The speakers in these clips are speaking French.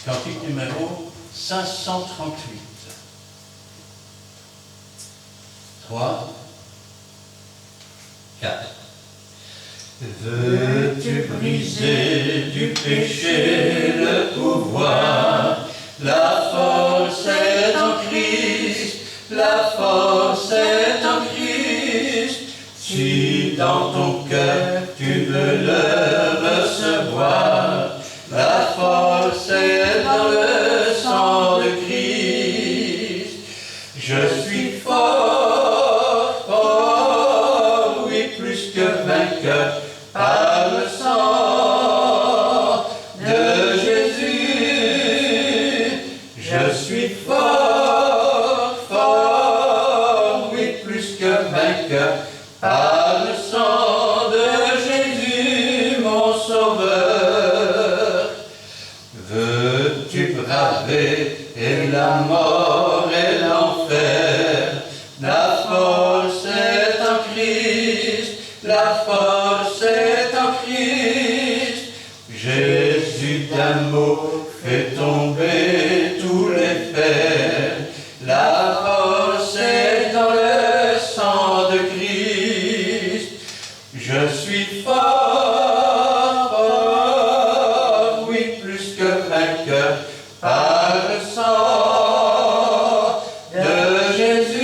Cantique numéro 538. 3, 4. Veux-tu briser du péché le pouvoir? La force est en Christ, la force est en Christ. Si dans ton cœur tu veux le recevoir, la force est dans le sang de Christ. Je suis fort, fort, oui, plus que vainqueur, par le sang de Jésus. Je suis fort, fort, oui, plus que vainqueur, par le sang de Jésus, mon sauveur. Veux-tu braver et la mort et l'enfer? La force est en Christ, la force est en Christ. Jésus d'amour fait tomber tous les fers. La force est dans le sang de Christ. Je suis fort, fort, oui, plus que vainqueur, par le sang de Jésus.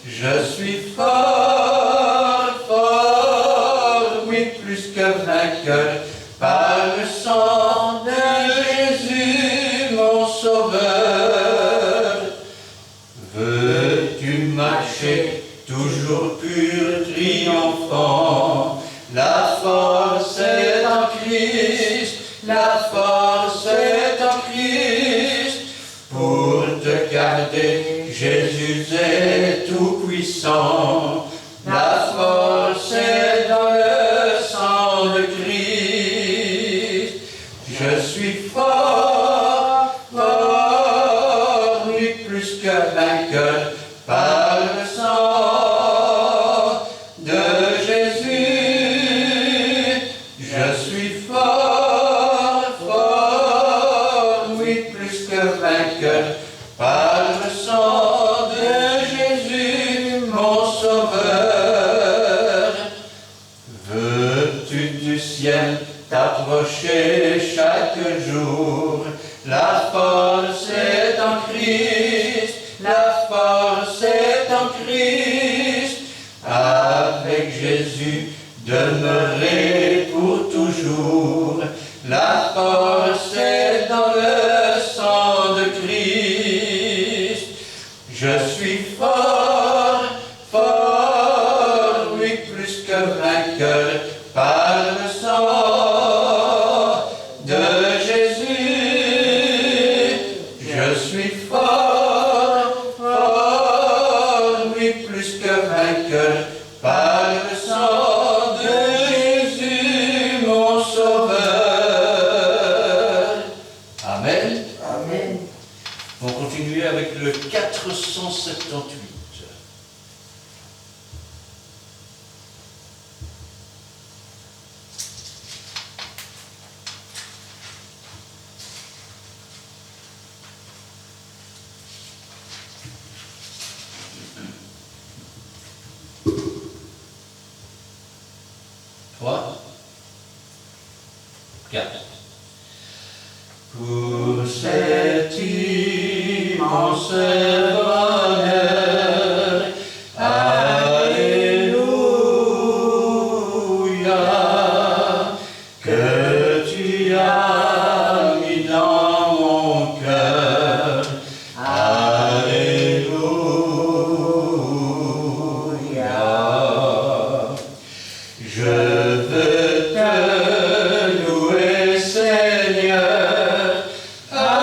Je suis fort, fort, oui, plus que vainqueur, par le sang de Jésus, mon sauveur. Veux-tu marcher toujours pur, triomphant? La force est en Christ, la force est en Christ. Pour te garder, Jésus est tout puissant. La force est dans le sang de Christ. Je suis fort, fort, oui, plus que vainqueur, par le sang de Jésus. Je suis fort, fort, oui, plus que vainqueur, par le sang de Jésus, mon sauveur. Veux-tu du ciel t'approcher chaque jour? La force est en Christ, la force est en Christ. Avec Jésus, demeurer pour toujours. La force est dans le sang de Christ. Je suis fort, fort, oui, plus que vainqueur, par le sang de Jésus. Je suis fort, fort, oui, plus que vainqueur, par le sang de Jésus, mon sauveur. Amen. Amen. On va continuer avec le 478. 3, 4. Pour cet immense bonheur, alléluia, que tu as mis dans mon cœur, alléluia. Je veux te louer, Seigneur, alléluia.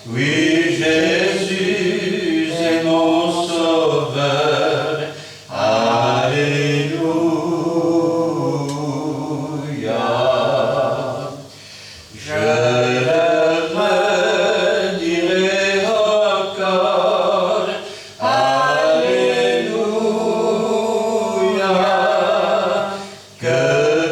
Oui, Jésus est mon sauveur, alléluia. Je le redirai encore, alléluia. Que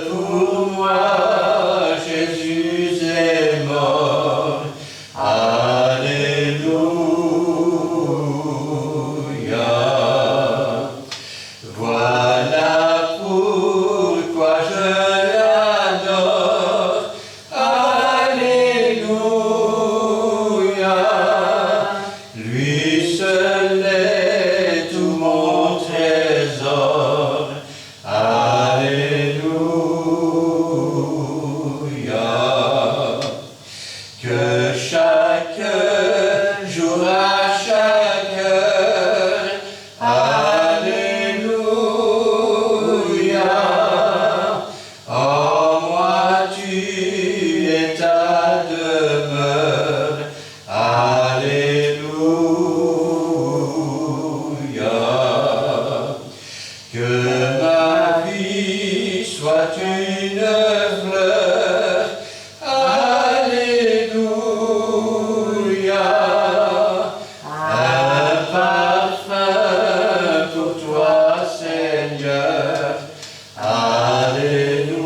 soit une fleur. Alléluia. Un parfum pour toi, Seigneur. Alléluia.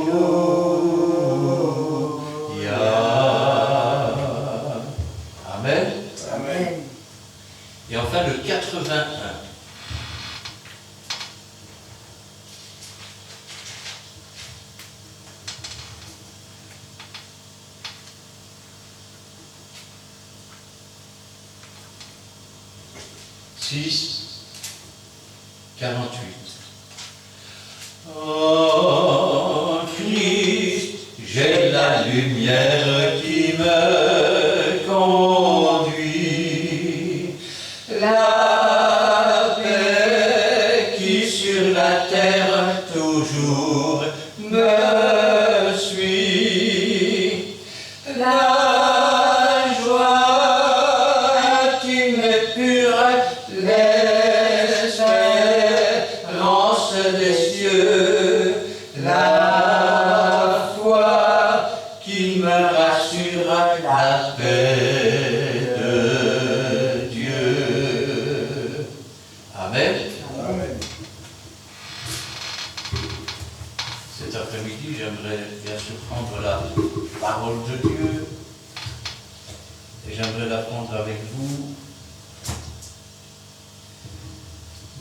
Amen. Amen. Et enfin le 81. Oh Christ, j'ai la lumière qui me conduit, la paix qui sur la terre toujours me suit, la joie qui m'épure l'espérance des cieux, la foi qui me rassure, la paix de Dieu. Amen. Amen. Cet après-midi, j'aimerais bien sûr prendre la parole de Dieu et j'aimerais la prendre avec vous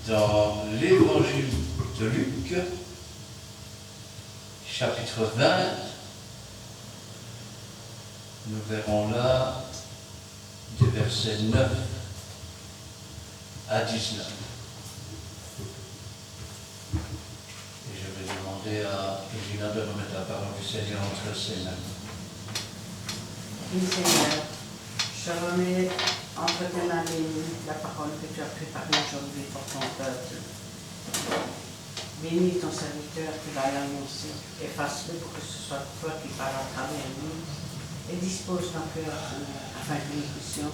dans l'évangile de Luc, chapitre 20. Nous verrons là des versets 9 à 19. Et je vais demander à Regina de remettre la parole du Seigneur entre ses mains. Oui, Seigneur, je remets entre tes mains la parole que tu as préparée aujourd'hui pour ton peuple. Bénis ton serviteur qui va l'annoncer. Efface-le pour que ce soit toi qui parles à travers nous. Et dispose nos cœurs, Seigneur, afin que nous puissions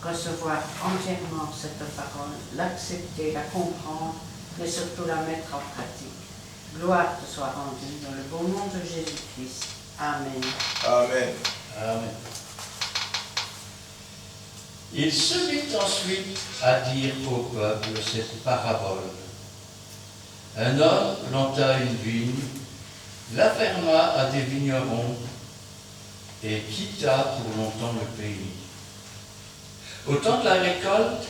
recevoir entièrement cette parole, l'accepter, la comprendre, mais surtout la mettre en pratique. Gloire te soit rendue dans le beau nom de Jésus-Christ. Amen. Amen. Amen. Il se mit ensuite à dire au peuple cette parabole. Un homme planta une vigne, la ferma à des vignerons et quitta pour longtemps le pays. Au temps de la récolte,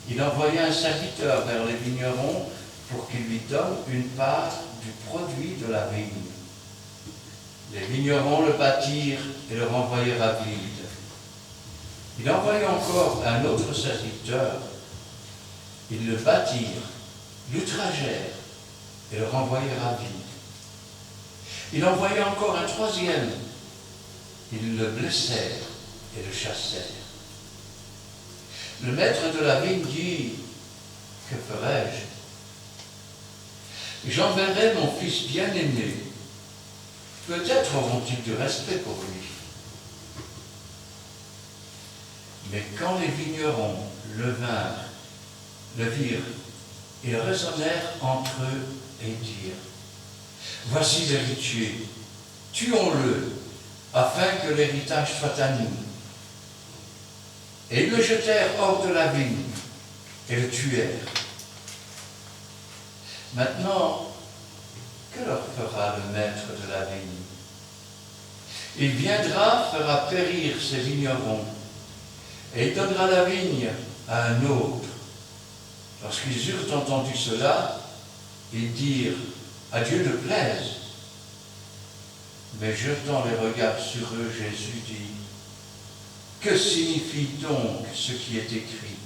il envoya un serviteur vers les vignerons pour qu'il lui donne une part du produit de la vigne. Les vignerons le battirent et le renvoyèrent à vide. Il envoya encore un autre serviteur. Ils le battirent, l'outragèrent et le renvoyèrent à vide. Il envoya encore un troisième. Ils le blessèrent et le chassèrent. Le maître de la vigne dit, que ferai-je? J'enverrai mon fils bien-aimé. Peut-être auront-ils du respect pour lui. Mais quand les vignerons le virent, ils raisonnèrent entre eux et dirent, voici l'héritier, tuons-le, afin que l'héritage soit à nous. Et ils le jetèrent hors de la vigne et le tuèrent. Maintenant, que leur fera le maître de la vigne? Il viendra, fera périr ses vignerons, et il donnera la vigne à un autre. Lorsqu'ils eurent entendu cela, ils dirent, à Dieu ne plaise. Mais jetant les regards sur eux, Jésus dit, que signifie donc ce qui est écrit?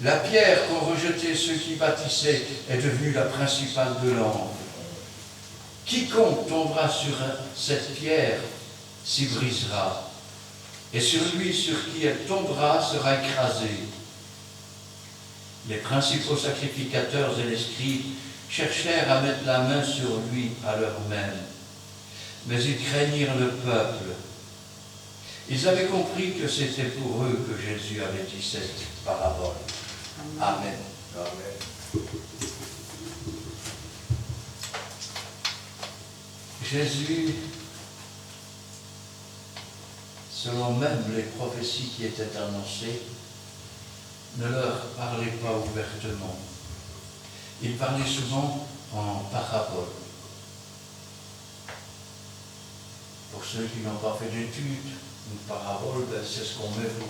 La pierre qu'ont rejetée ceux qui bâtissaient est devenue la principale de l'angle. Quiconque tombera sur cette pierre s'y brisera, et sur lui sur qui elle tombera sera écrasé. Les principaux sacrificateurs et les scribes cherchèrent à mettre la main sur lui à l'heure même, mais ils craignirent le peuple. Ils avaient compris que c'était pour eux que Jésus avait dit cette parabole. Amen. Amen. Jésus, selon même les prophéties qui étaient annoncées, ne leur parlait pas ouvertement. Il parlait souvent en parabole. Pour ceux qui n'ont pas fait d'études, une parabole, c'est ce qu'on met pour,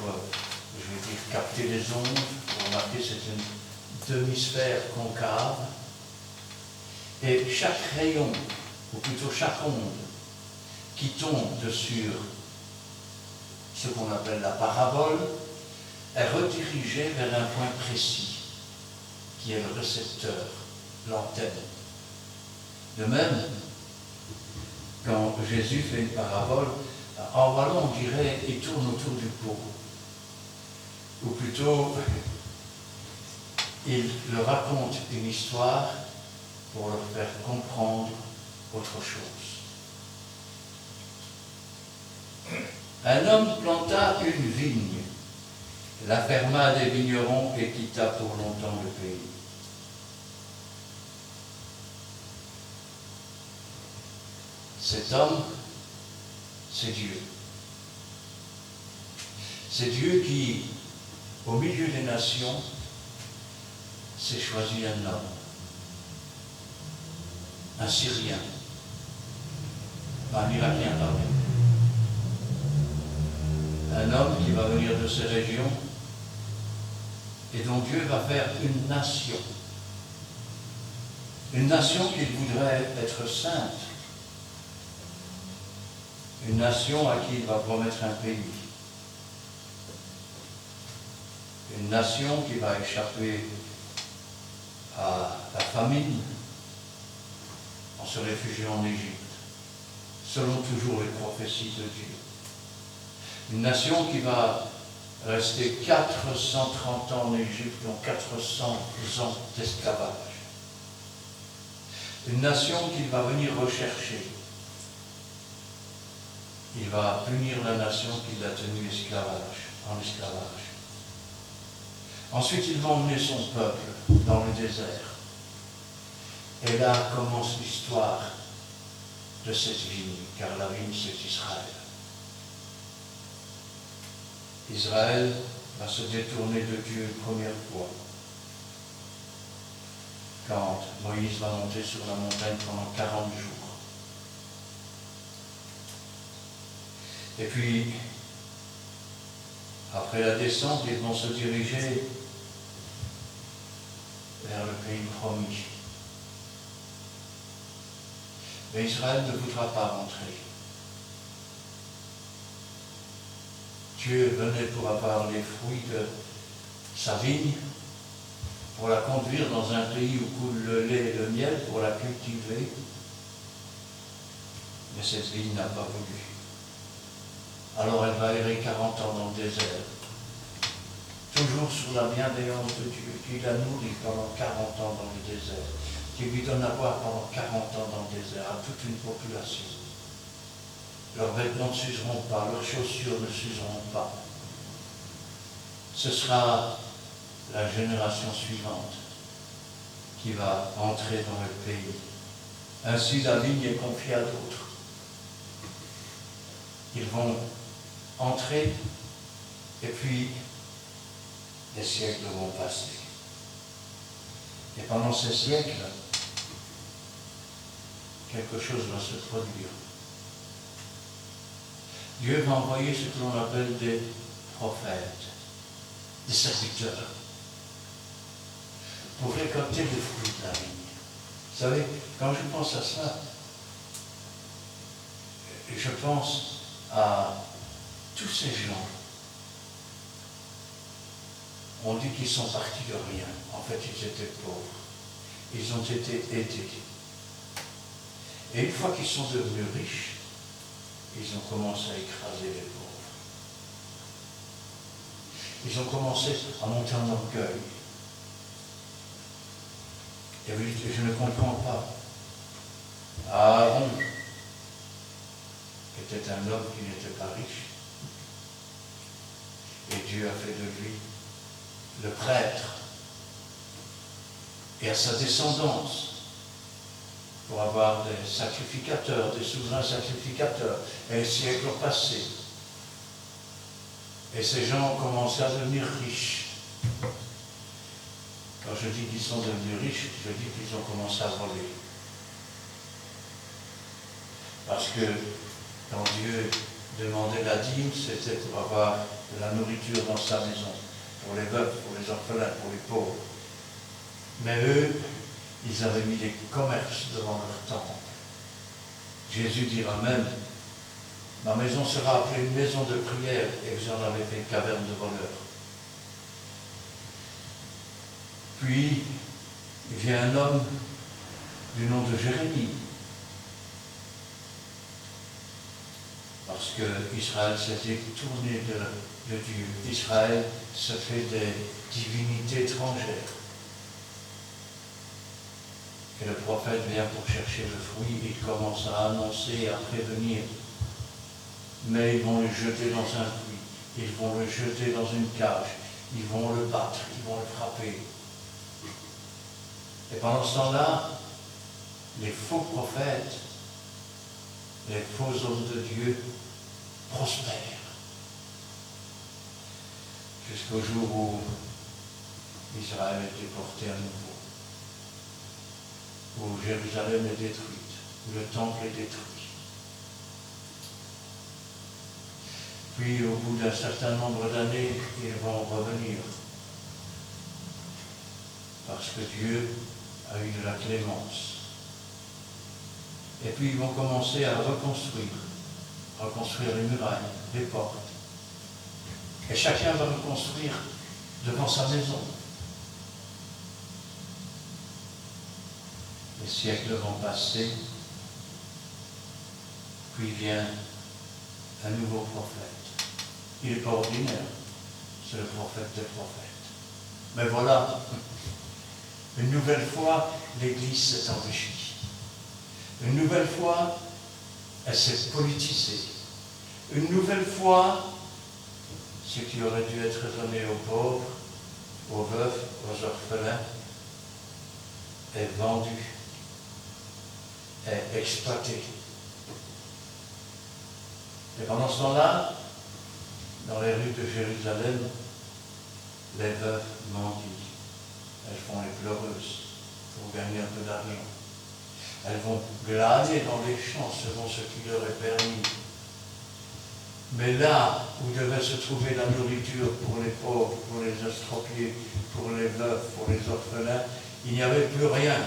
je vais dire, capter les ondes. Vous remarquez, c'est une demi-sphère concave. Et chaque rayon, ou plutôt chaque onde, qui tombe sur ce qu'on appelle la parabole, est redirigée vers un point précis, qui est le récepteur, l'antenne. De même, quand Jésus fait une parabole, en wallon on dirait il tourne autour du pot. Ou plutôt, il leur raconte une histoire pour leur faire comprendre autre chose. Un homme planta une vigne, la ferma à des vignerons et quitta pour longtemps le pays. Cet homme, c'est Dieu. C'est Dieu qui, au milieu des nations, s'est choisi un homme, un Syrien, un Irakien, pardon. Un homme qui va venir de ces régions et dont Dieu va faire une nation. Une nation qu'il voudrait être sainte. Une nation à qui il va promettre un pays. Une nation qui va échapper à la famine en se réfugiant en Égypte, selon toujours les prophéties de Dieu. Une nation qui va rester 430 ans en Égypte, dont 400 ans d'esclavage. Une nation qu'il va venir rechercher. Il va punir la nation qui l'a tenu en esclavage. Ensuite, il va emmener son peuple dans le désert. Et là commence l'histoire de cette vigne, car la vigne, c'est Israël. Israël va se détourner de Dieu une première fois, quand Moïse va monter sur la montagne pendant 40 jours. Et puis, après la descente, ils vont se diriger vers le pays promis. Mais Israël ne voudra pas rentrer. Dieu venait pour avoir les fruits de sa vigne, pour la conduire dans un pays où coule le lait et le miel, pour la cultiver. Mais cette vigne n'a pas voulu. Alors elle va errer 40 ans dans le désert, toujours sous la bienveillance de Dieu, qui la nourrit pendant 40 ans dans le désert, qui lui donne à boire pendant 40 ans dans le désert à toute une population. Leurs vêtements ne s'useront pas, leurs chaussures ne s'useront pas. Ce sera la génération suivante qui va entrer dans le pays. Ainsi la vigne est confiée à d'autres. Ils vont entrer et puis les siècles vont passer. Et pendant ces siècles, quelque chose va se produire. Dieu va envoyer ce que l'on appelle des prophètes, des serviteurs, pour récolter les fruits de la vigne. Vous savez, quand je pense à cela, je pense à tous ces gens. On dit qu'ils sont partis de rien. En fait, ils étaient pauvres. Ils ont été aidés. Et une fois qu'ils sont devenus riches, ils ont commencé à écraser les pauvres. Ils ont commencé à monter en orgueil. Et je ne comprends pas. Aaron était un homme qui n'était pas riche. Et Dieu a fait de lui le prêtre. Et à sa descendance, pour avoir des sacrificateurs, des souverains sacrificateurs, et les siècles ont passé. Et ces gens ont commencé à devenir riches. Quand je dis qu'ils sont devenus riches, je dis qu'ils ont commencé à voler. Parce que quand Dieu demandait la dîme, c'était pour avoir de la nourriture dans sa maison, pour les veufs, pour les orphelins, pour les pauvres. Mais eux, ils avaient mis des commerces devant leur temple. Jésus dira même, ma maison sera appelée une maison de prière, et vous en avez fait une caverne de voleurs. Puis, il vient un homme du nom de Jérémie. Parce que Israël s'était tourné de Dieu. Israël se fait des divinités étrangères. Et le prophète vient pour chercher le fruit, il commence à annoncer, à prévenir. Mais ils vont le jeter dans un puits, ils vont le jeter dans une cage, ils vont le battre, ils vont le frapper. Et pendant ce temps-là, les faux prophètes, les faux hommes de Dieu prospèrent. Jusqu'au jour où Israël est déporté à nouveau, où Jérusalem est détruite, où le temple est détruit. Puis au bout d'un certain nombre d'années, ils vont revenir. Parce que Dieu a eu de la clémence. Et puis ils vont commencer à reconstruire les murailles, les portes. Et chacun va reconstruire devant sa maison. Les siècles vont passer, puis vient un nouveau prophète. Il n'est pas ordinaire, c'est le prophète des prophètes. Mais voilà, une nouvelle fois, l'Église s'est enrichie. Une nouvelle fois, elle s'est politisée. Une nouvelle fois, ce qui aurait dû être donné aux pauvres, aux veufs, aux orphelins, est vendu, est exploité. Et pendant ce temps-là, dans les rues de Jérusalem, les veuves mendient. Elles font les pleureuses pour gagner un peu d'argent. Elles vont glaner dans les champs selon ce qui leur est permis. Mais là où devait se trouver la nourriture pour les pauvres, pour les estropiés, pour les veufs, pour les orphelins, il n'y avait plus rien.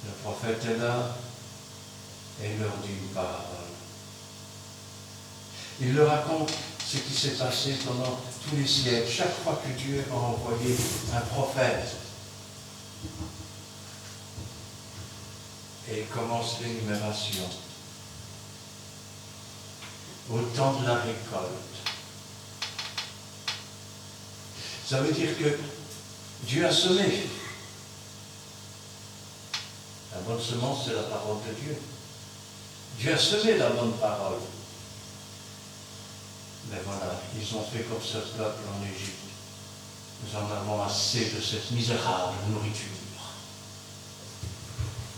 Le prophète est là et il leur dit une parabole. Il leur raconte ce qui s'est passé pendant tous les siècles. Chaque fois que Dieu a envoyé un prophète, et il commence l'énumération. Au temps de la récolte. Ça veut dire que Dieu a semé. La bonne semence, c'est la parole de Dieu. Dieu a semé la bonne parole. Mais voilà, ils ont fait comme ce peuple en Égypte. Nous en avons assez de cette misérable nourriture.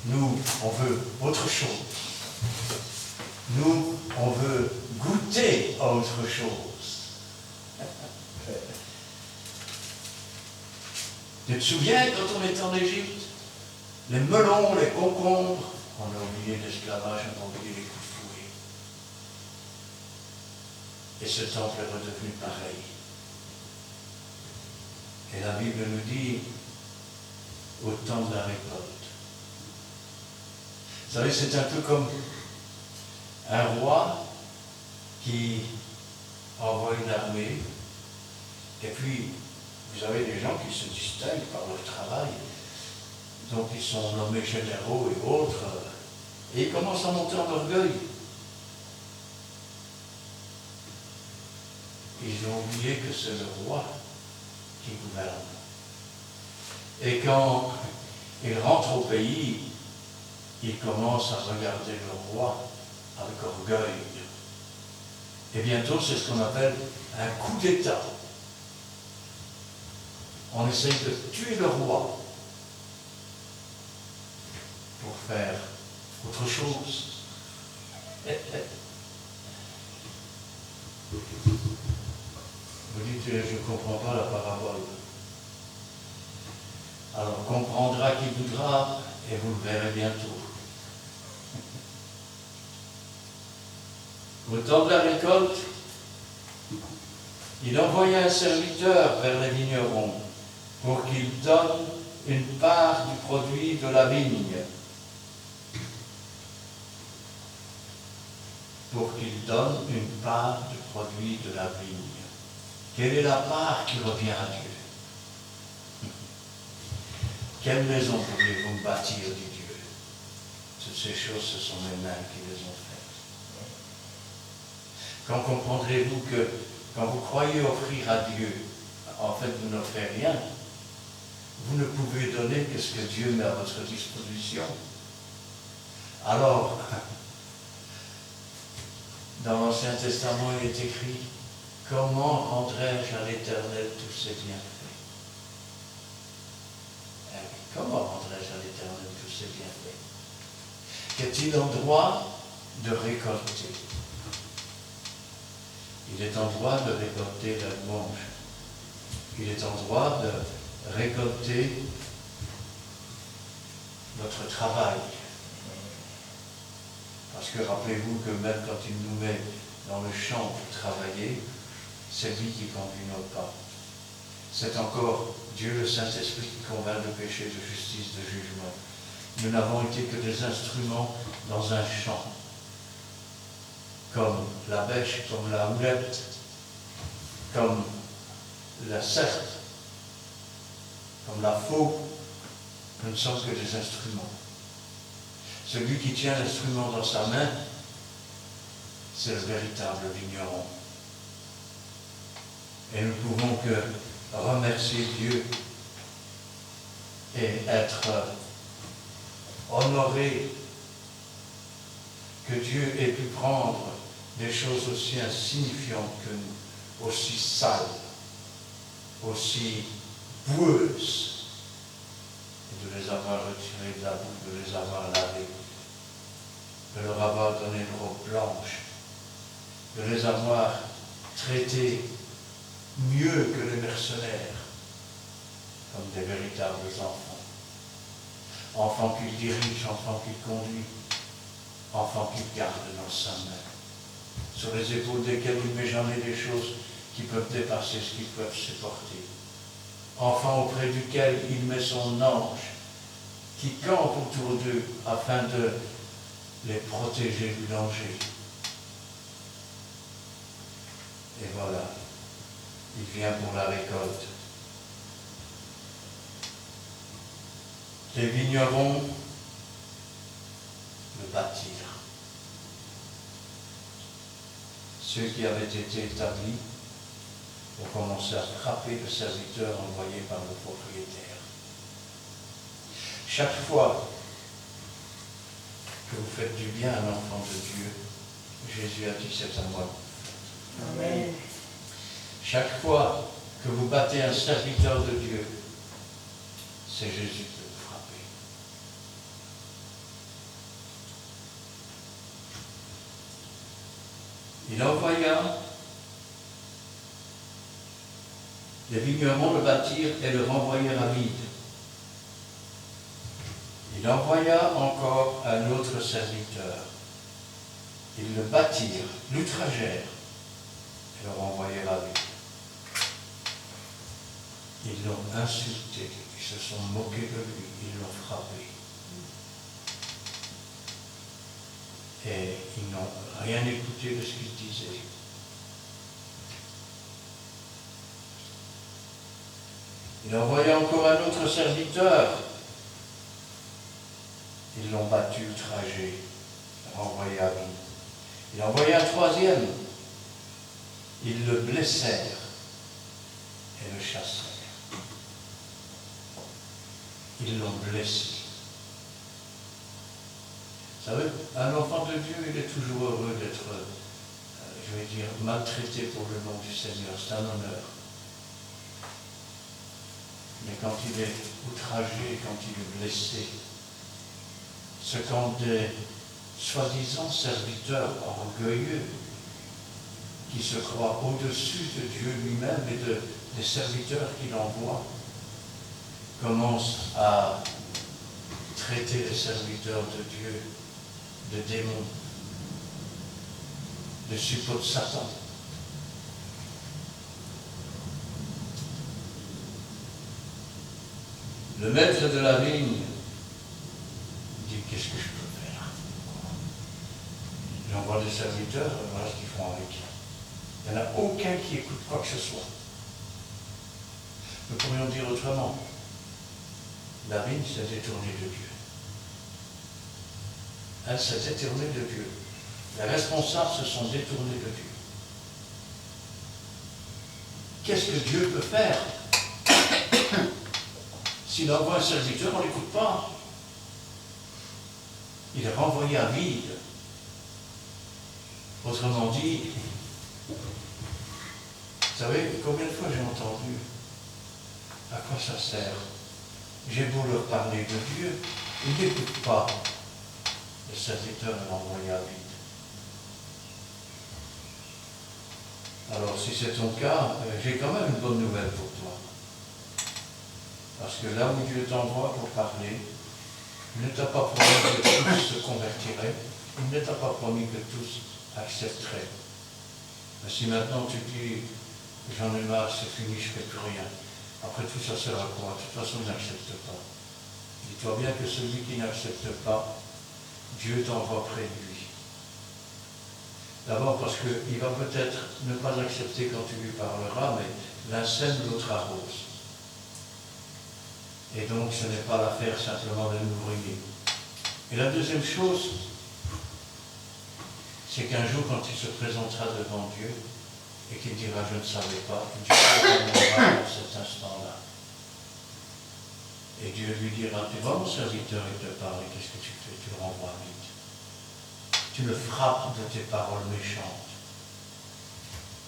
Nous, on veut autre chose. Nous, on veut goûter à autre chose. Tu te souviens quand on était en Égypte? Les melons, les concombres, on a oublié l'esclavage, on a oublié les coups de fouet. Et ce temple est redevenu pareil. Et la Bible nous dit, au temps de la récolte. Vous savez, c'est un peu comme un roi qui envoie une armée, et puis vous avez des gens qui se distinguent par leur travail, donc ils sont nommés généraux et autres, et ils commencent à monter en orgueil. Ils ont oublié que c'est le roi qui gouverne. Et quand ils rentrent au pays, ils commencent à regarder le roi avec orgueil. Et bientôt, c'est ce qu'on appelle un coup d'État. on essaye de tuer le roi pour faire autre chose. Vous dites, je ne comprends pas la parabole. Alors, on comprendra qui voudra, et vous le verrez bientôt. Au temps de la récolte, il envoya un serviteur vers les vignerons pour qu'il donne une part du produit de la vigne. Pour qu'il donne une part du produit de la vigne. Quelle est la part qui revient à Dieu? Quelle maison pourriez-vous bâtir, dit Dieu? Toutes ces choses, ce sont mes mains qui les ont faites. Quand comprendrez-vous que quand vous croyez offrir à Dieu, en fait vous n'offrez rien, vous ne pouvez donner que ce que Dieu met à votre disposition. Alors, dans l'Ancien Testament, il est écrit « Comment rendrai-je à l'Éternel tous ses bienfaits ?» Comment rendrai-je à l'Éternel tous ses bienfaits? Qu'est-il en droit de récolter? Il est en droit de récolter la louange. Il est en droit de récolter notre travail. Parce que rappelez-vous que même quand il nous met dans le champ pour travailler, c'est lui qui conduit nos pas. C'est encore Dieu le Saint-Esprit qui convainc de péché, de justice, de jugement. Nous n'avons été que des instruments dans un champ, comme la bêche, comme la houlette, comme la serpe, comme la faux. Nous ne sommes que des instruments. Celui qui tient l'instrument dans sa main, c'est le véritable vigneron. Et nous ne pouvons que remercier Dieu et être honorés que Dieu ait pu prendre des choses aussi insignifiantes que nous, aussi sales, aussi boueuses, et de les avoir retirées de la boue, de les avoir lavées, de leur avoir donné une robe blanche, de les avoir traités mieux que les mercenaires, comme des véritables enfants. Enfants qu'il dirige, enfants qu'il conduit, enfants qu'il garde dans sa main, sur les épaules desquels il met jamais des choses qui peuvent dépasser ce qu'ils peuvent supporter. Enfants auprès duquel il met son ange, qui campe autour d'eux afin de les protéger du danger. Et voilà, il vient pour la récolte. Les vignerons le bâtirent. Ceux qui avaient été établis ont commencé à frapper le serviteur envoyé par le propriétaire. Chaque fois que vous faites du bien à un enfant de Dieu, Jésus a dit c'est à moi. Amen. Chaque fois que vous battez un serviteur de Dieu, c'est Jésus qui vous frappez. Il envoya les vignerons le bâtirent et le renvoyèrent à vide. Il envoya encore un autre serviteur. Ils le bâtirent, l'outragèrent et le renvoyèrent à vide. Ils l'ont insulté, ils se sont moqués de lui, ils l'ont frappé. Et ils n'ont rien écouté de ce qu'il disait. Il envoya encore un autre serviteur. Ils l'ont battu, outragé, renvoyé à vide. Il envoya un troisième. Ils le blessèrent et le chassèrent. Ils l'ont blessé. Vous savez, un enfant de Dieu, il est toujours heureux d'être, maltraité pour le nom du Seigneur. C'est un honneur. mais quand il est outragé, quand il est blessé, ce quand des soi-disant serviteurs orgueilleux qui se croient au-dessus de Dieu lui-même et des serviteurs qu'il envoie, commencent à traiter les serviteurs de Dieu de démons, de suppôts de Satan. Le maître de la vigne dit, qu'est-ce que je peux faire? J'envoie des serviteurs, voilà ce qu'ils font avec. Il n'y en a aucun qui écoute quoi que ce soit. Nous pourrions dire autrement. La vigne s'est détournée de Dieu. Elle s'est détournée de Dieu. Les responsables se sont détournés de Dieu. Qu'est-ce que Dieu peut faire? S'il envoie un serviteur, on ne l'écoute pas. Il est renvoyé à vide. Autrement dit, vous savez, combien de fois j'ai entendu, à quoi ça sert? J'ai beau leur parler de Dieu, ils n'écoutent pas. Le serviteur est renvoyé à vide. Alors, si c'est ton cas, j'ai quand même une bonne nouvelle pour toi. Parce que là où Dieu t'envoie pour parler, il ne t'a pas promis que tous se convertiraient, il ne t'a pas promis que tous accepteraient. Mais si maintenant tu dis, j'en ai marre, c'est fini, je ne fais plus rien, après tout ça sert à quoi? De toute façon, il n'accepte pas. Dis-toi bien que celui qui n'accepte pas, Dieu t'envoie près de lui. D'abord parce qu'il va peut-être ne pas accepter quand tu lui parleras, mais l'un sème, l'autre arrose. Et donc ce n'est pas l'affaire simplement d'un ouvrier. Et la deuxième chose, c'est qu'un jour quand il se présentera devant Dieu et qu'il dira je ne savais pas, Dieu le répondra dans cet instant-là. Et Dieu lui dira, tu vois mon serviteur, il te parle, et qu'est-ce que tu fais? Tu le renvoies vite. Tu le frappes de tes paroles méchantes.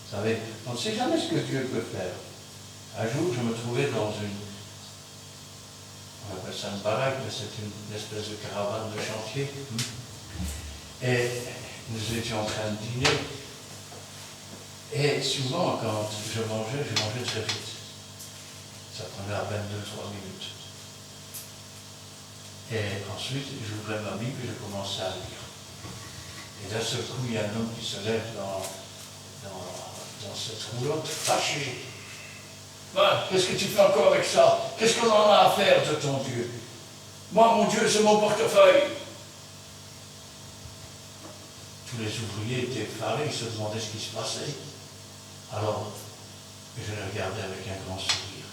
Vous savez, on ne sait jamais ce que Dieu peut faire. Un jour, je me trouvais dans on appelle ça une baraque, mais c'est une espèce de caravane de chantier. Et nous étions en train de dîner. Et souvent, quand je mangeais très vite. Ça prenait à peine 2-3 minutes. Et ensuite, j'ouvrais ma Bible et je commençais à lire. Et d'un seul coup, il y a un homme qui se lève dans cette roulotte, fâché. Ben, qu'est-ce que tu fais encore avec ça? Qu'est-ce qu'on en a à faire de ton Dieu? Moi, mon Dieu, c'est mon portefeuille. Tous les ouvriers étaient effarés, ils se demandaient ce qui se passait. Alors, je le regardais avec un grand sourire.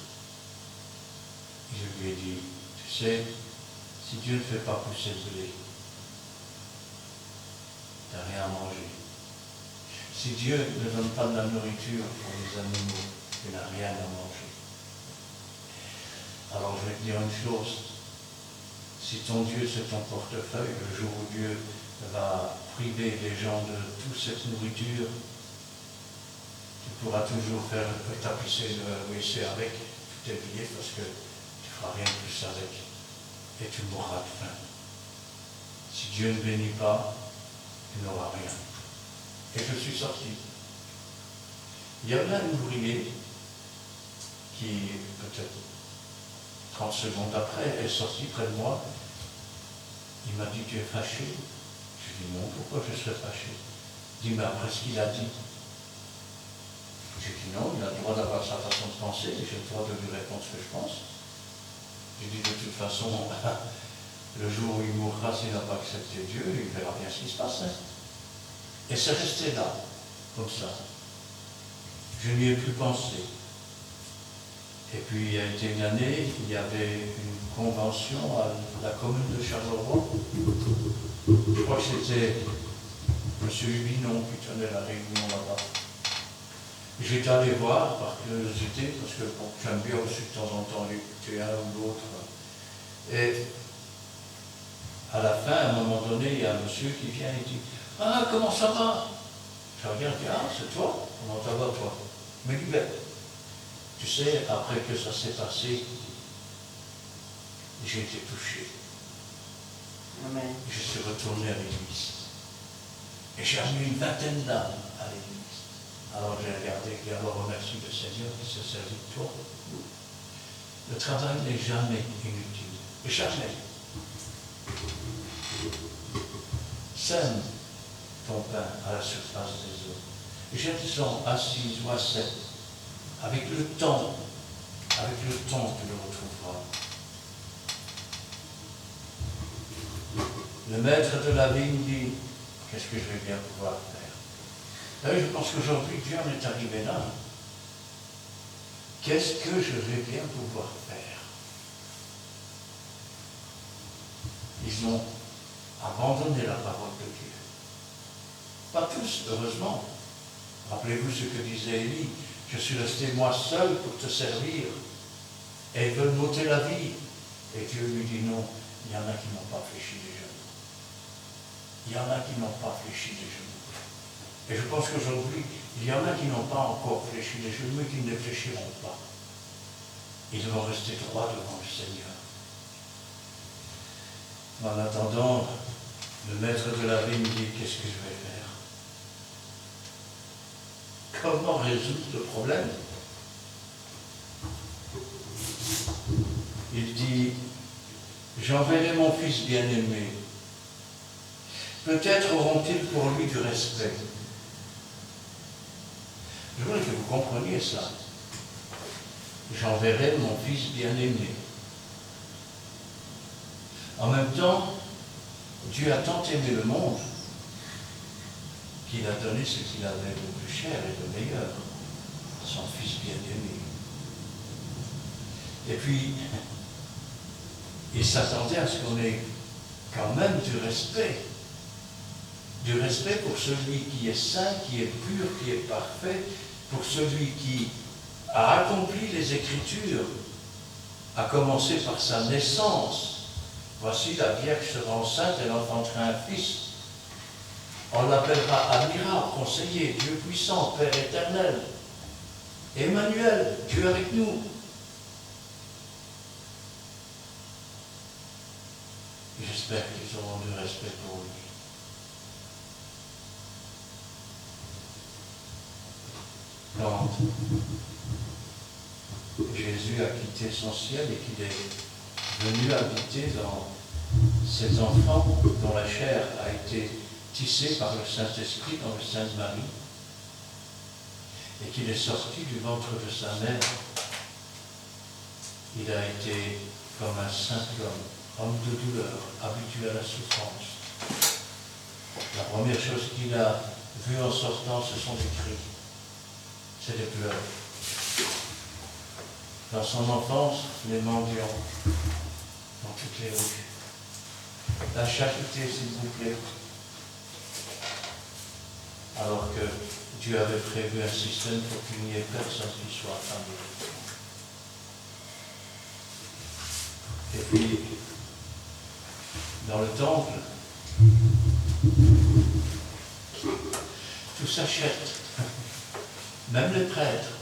Et je lui ai dit, tu sais, si Dieu ne fait pas pousser le blé, tu n'as rien à manger. Si Dieu ne donne pas de la nourriture pour les animaux, tu n'as rien à manger. Alors je vais te dire une chose, si ton Dieu c'est ton portefeuille, le jour où Dieu va priver les gens de toute cette nourriture, tu pourras toujours faire tapisser le WC avec, tout est lié parce que tu ne feras rien de plus avec et tu mourras de faim. Si Dieu ne bénit pas, tu n'auras rien. Et je suis sorti. Il y avait un ouvrier qui, peut-être 30 secondes après, est sorti près de moi. Il m'a dit, tu es fâché? Je lui ai dit, non, pourquoi je serais fâché? Il dit, mais après ce qu'il a dit. J'ai dit, non, il a le droit d'avoir sa façon de penser, et j'ai le droit de lui répondre ce que je pense. J'ai dit, de toute façon, le jour où il mourra, s'il n'a pas accepté Dieu, il verra bien ce qui se passe. Et c'est resté là, comme ça. Je n'y ai plus pensé. Et puis, il y a été une année, il y avait une convention à la commune de Charleroi. Je crois que c'était M. Hubinon qui tenait la réunion là-bas. J'étais allé voir par curiosité, parce que bon, j'aime bien aussi de temps en temps écouter un ou l'autre. Et à la fin, à un moment donné, il y a un monsieur qui vient et dit « Ah, comment ça va ?» Je regarde, je dis « Ah, c'est toi? Comment ça va, toi ?» Mais lui, ben, Tu sais, après que ça s'est passé, j'ai été touché. Amen. Je suis retourné à l'église. Et j'ai amené une vingtaine d'âmes à l'église. Alors j'ai regardé, et alors remercie le Seigneur qui se servit de toi. Le travail n'est jamais inutile. Jamais. Sème ton pain à la surface des eaux. Jette-en assise ou assis. Avec le temps, tu le retrouveras. Le maître de la vigne dit, qu'est-ce que je vais bien pouvoir faire? Et je pense qu'aujourd'hui, Dieu en est arrivé là. Qu'est-ce que je vais bien pouvoir faire? Ils ont abandonné la parole de Dieu. Pas tous, heureusement. Rappelez-vous ce que disait Élie. Je suis resté moi seul pour te servir. Et ils veulent m'ôter la vie. Et Dieu lui dit non, il y en a qui n'ont pas fléchi les genoux. Il y en a qui n'ont pas fléchi les genoux. Et je pense qu'aujourd'hui, il y en a qui n'ont pas encore fléchi les genoux, mais qui ne les fléchiront pas. Ils vont rester droits devant le Seigneur. En attendant, le maître de la vigne dit, qu'est-ce que je vais faire? Comment résoudre le problème? Il dit, j'enverrai mon fils bien-aimé. Peut-être auront-ils pour lui du respect. Je voudrais que vous compreniez ça. J'enverrai mon fils bien-aimé. En même temps, Dieu a tant aimé le monde qu'il a donné ce qu'il avait de plus cher et de meilleur, son fils bien-aimé. Et puis, il s'attendait à ce qu'on ait quand même du respect pour celui qui est saint, qui est pur, qui est parfait, pour celui qui a accompli les Écritures, à commencer par sa naissance. Voici la Vierge sera enceinte, elle enfantera un fils. On l'appellera admirable, conseiller, Dieu puissant, Père éternel. Emmanuel, Dieu avec nous. J'espère qu'ils auront du respect pour lui. Quand Jésus a quitté son ciel et qu'il est venu habiter dans ces enfants dont la chair a été tissée par le Saint-Esprit dans le sein de Marie, et qu'il est sorti du ventre de sa mère, il a été comme un simple homme de douleur, habitué à la souffrance. La première chose qu'il a vue en sortant, ce sont des cris, c'est des pleurs. Dans son enfance, les mendiants, dans toutes les rues. La charité, s'il vous plaît. Alors que Dieu avait prévu un système pour qu'il n'y ait personne qui soit affamé. Et puis, dans le temple, tout s'achète, même les prêtres.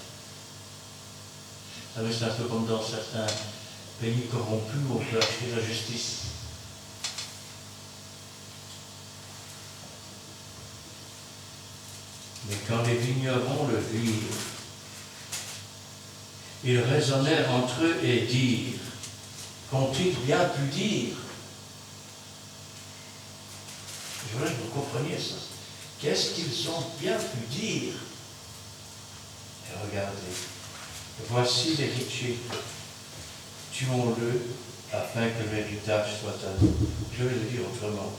Vous savez, c'est un peu comme dans certains pays corrompus où on peut acheter la justice. Mais quand les vignerons le virent, ils raisonnèrent entre eux et dirent, qu'ont-ils bien pu dire? Je voudrais que vous compreniez ça. Qu'est-ce qu'ils ont bien pu dire? Et regardez, voici l'héritier, tuons-le afin que l'héritage soit à nous. Je vais le dire autrement.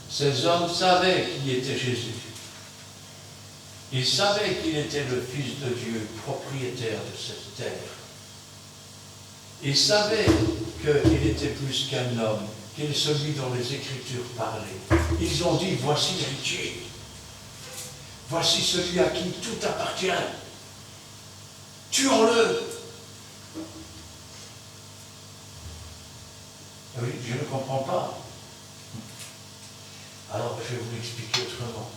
Ces hommes savaient qui était Jésus. Ils savaient qu'il était le Fils de Dieu, propriétaire de cette terre. Ils savaient qu'il était plus qu'un homme, qu'il est celui dont les Écritures parlaient. Ils ont dit, voici l'héritier. Voici celui à qui tout appartient. Tuons-le. Oui, je ne comprends pas. Alors, je vais vous l'expliquer autrement.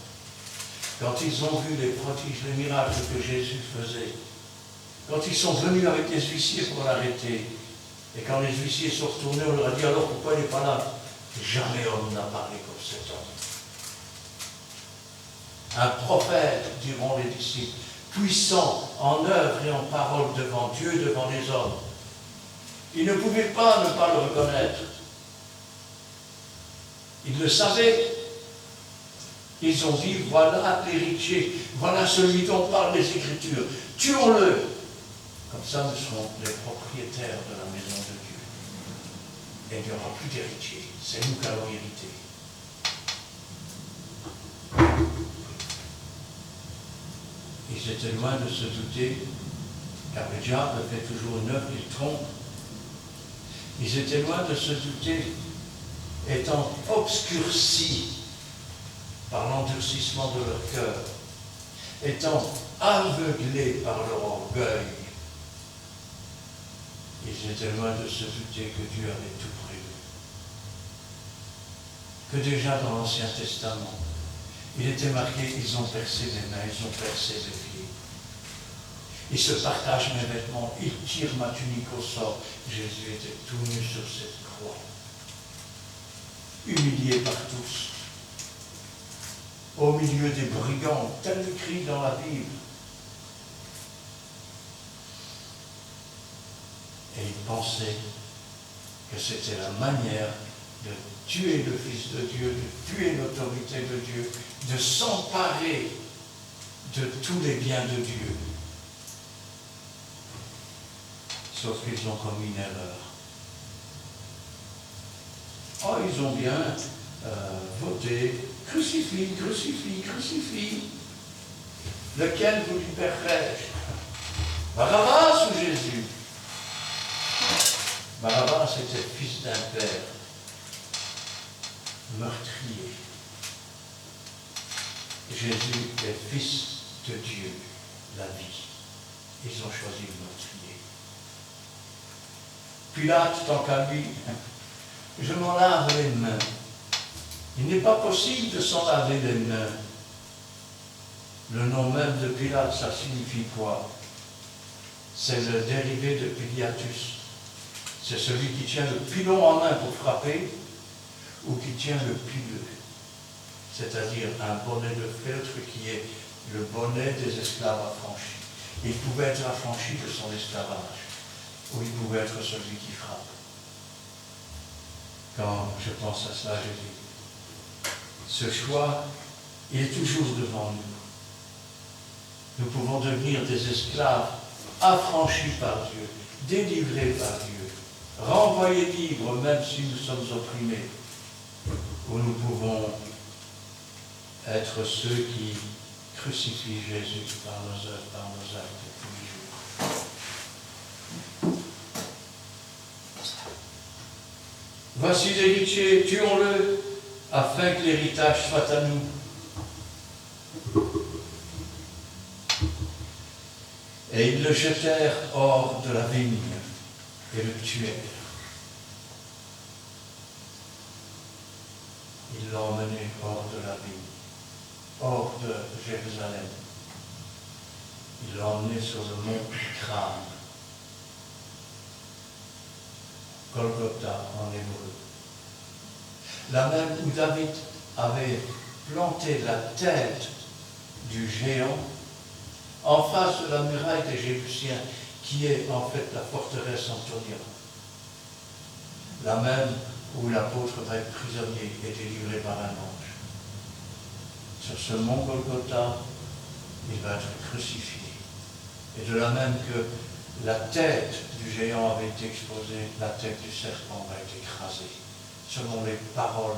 quand ils ont vu les prodiges, les miracles que Jésus faisait, quand ils sont venus avec les huissiers pour l'arrêter, et quand les huissiers sont retournés, on leur a dit alors pourquoi il n'est pas là? Jamais homme n'a parlé comme cet homme. Un prophète, diront les disciples, puissant en œuvre et en parole devant Dieu, devant les hommes. Ils ne pouvaient pas ne pas le reconnaître. Ils le savaient. Ils ont dit, voilà l'héritier, voilà celui dont parlent les Écritures. Tuons-le. Comme ça, nous serons les propriétaires de la maison de Dieu. Et il n'y aura plus d'héritier. C'est nous qui allons hériter. Ils étaient loin de se douter, car le diable fait toujours une œuvre, il trompe. Ils étaient loin de se douter, étant obscurcis par l'endurcissement de leur cœur, étant aveuglés par leur orgueil. Ils étaient loin de se douter que Dieu avait tout prévu. Que déjà dans l'Ancien Testament, il était marqué, ils ont percé les mains, ils ont percé les pieds. Ils se partagent mes vêtements, ils tirent ma tunique au sort. Jésus était tout nu sur cette croix, humilié par tous, au milieu des brigands, tel écrit dans la Bible. Et il pensait que c'était la manière de tuer le Fils de Dieu, de tuer l'autorité de Dieu, de s'emparer de tous les biens de Dieu. Sauf qu'ils ont commis une erreur. Oh, ils ont bien voté, crucifie, crucifie, crucifie. Lequel vous libérerai-je? Barabbas ou Jésus? Barabbas était fils d'un père, meurtrier. Jésus est fils de Dieu, la vie. Ils ont choisi le meurtrier. Pilate, tant qu'à lui, je m'en lave les mains. Il n'est pas possible de s'en laver les mains. Le nom même de Pilate, ça signifie quoi? C'est le dérivé de Pilatus. C'est celui qui tient le pilon en main pour frapper ou qui tient le pileux. C'est-à-dire un bonnet de feutre qui est le bonnet des esclaves affranchis. Il pouvait être affranchi de son esclavage ou il pouvait être celui qui frappe. Quand je pense à cela, je dis, ce choix, il est toujours devant nous. Nous pouvons devenir des esclaves affranchis par Dieu, délivrés par Dieu, renvoyés libres même si nous sommes opprimés, ou nous pouvons être ceux qui crucifient Jésus par nos œuvres, par nos actes tous les jours. Voici l'héritier, tuons-le, afin que l'héritage soit à nous. Et ils le jetèrent hors de la vigne et le tuèrent. Ils l'ont emmené hors de la vigne, hors de Jérusalem. Ils l'ont emmené sur le mont Crâne, Golgotha en hébreu. Là même où David avait planté la tête du géant en face de la muraille des Jébusiens, qui est en fait la forteresse Antonia. Là même où l'apôtre va être prisonnier et délivré par un ange. Sur ce mont Golgotha, il va être crucifié. Et de là même que la tête du géant avait été exposée, la tête du serpent va être écrasée, selon les paroles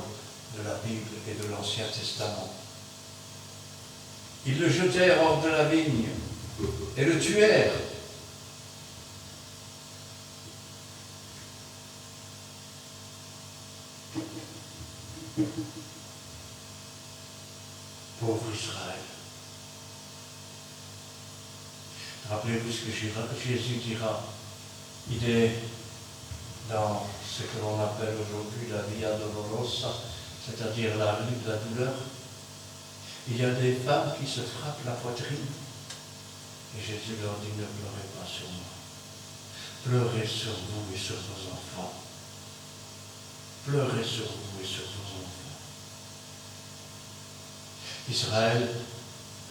de la Bible et de l'Ancien Testament. Ils le jetèrent hors de la vigne et le tuèrent. Pauvre Israël. Rappelez-vous ce que Jésus dira. Il est dans ce que l'on appelle aujourd'hui la Via Dolorosa, c'est-à-dire la rue de la douleur. Il y a des femmes qui se frappent la poitrine. Et Jésus leur dit, ne pleurez pas sur moi. Pleurez sur vous et sur vos enfants. Pleurez sur vous et sur vos enfants. Israël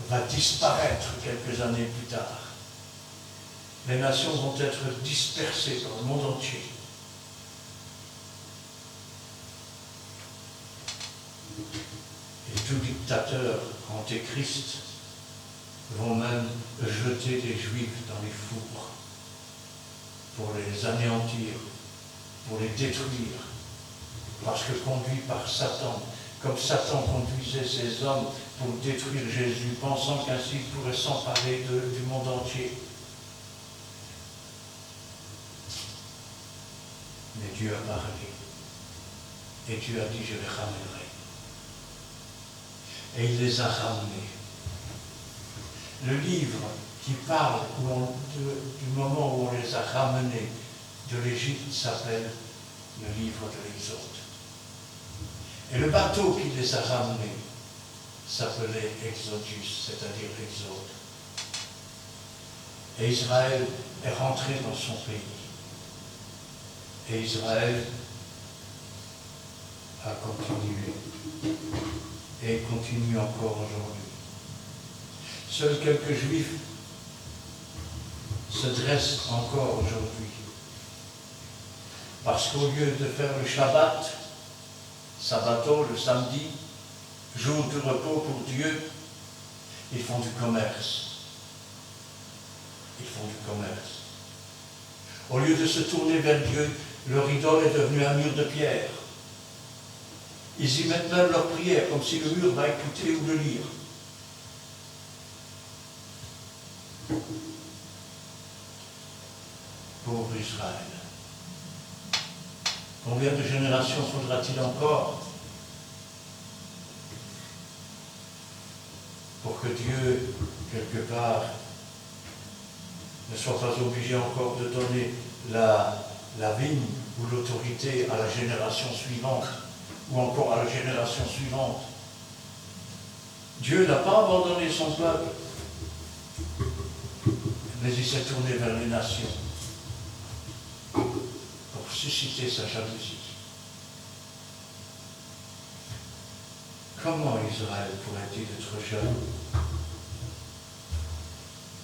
va disparaître quelques années plus tard. Les nations vont être dispersées dans le monde entier. Et tout dictateur antéchrist vont même jeter des Juifs dans les fours pour les anéantir, pour les détruire, parce que conduits par Satan, comme Satan conduisait ces hommes pour détruire Jésus, pensant qu'ainsi il pourrait s'emparer du monde entier. Mais Dieu a parlé, et Dieu a dit, je les ramènerai. Et il les a ramenés. Le livre qui parle du moment où on les a ramenés de l'Égypte s'appelle le livre de l'Exode. Et le bateau qui les a ramenés s'appelait Exodus, c'est-à-dire Exode. Et Israël est rentré dans son pays. Et Israël a continué. Et continue encore aujourd'hui. Seuls quelques Juifs se dressent encore aujourd'hui. Parce qu'au lieu de faire le Shabbat, Sabbato, le samedi, jour de repos pour Dieu, ils font du commerce. Ils font du commerce. Au lieu de se tourner vers Dieu, leur idole est devenu un mur de pierre. Ils y mettent même leur prière, comme si le mur va écouter ou le lire. Pauvre Israël. Combien de générations faudra-t-il encore pour que Dieu, quelque part, ne soit pas obligé encore de donner la vigne ou l'autorité à la génération suivante, ou encore à la génération suivante. Dieu n'a pas abandonné son peuple, mais il s'est tourné vers les nations pour susciter sa jalousie. Comment Israël pourrait-il être jaloux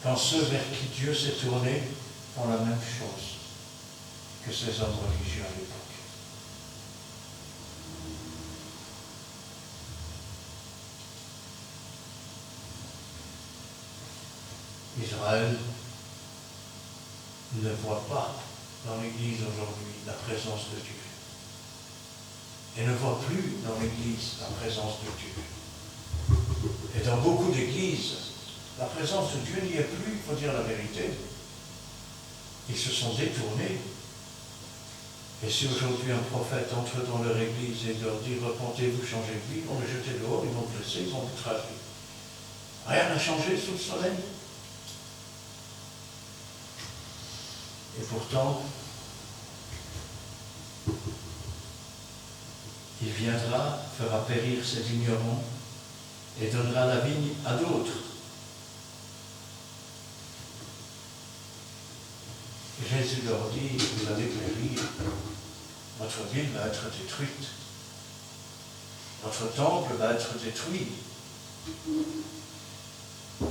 quand ceux vers qui Dieu s'est tourné font la même chose que ces hommes religieux à l'époque? Israël ne voit pas dans l'Église aujourd'hui la présence de Dieu. Et ne voit plus dans l'Église la présence de Dieu. Et dans beaucoup d'églises, la présence de Dieu n'y est plus, il faut dire la vérité. Ils se sont détournés. Et si aujourd'hui un prophète entre dans leur église et leur dit « Repentez-vous, changez de vie », ils vont le jeter dehors, ils vont le blesser, ils vont le trager. Rien n'a changé sous le soleil. Et pourtant, il viendra, fera périr ces vignerons et donnera la vigne à d'autres. Jésus leur dit, vous allez périr, votre ville va être détruite, votre temple va être détruit,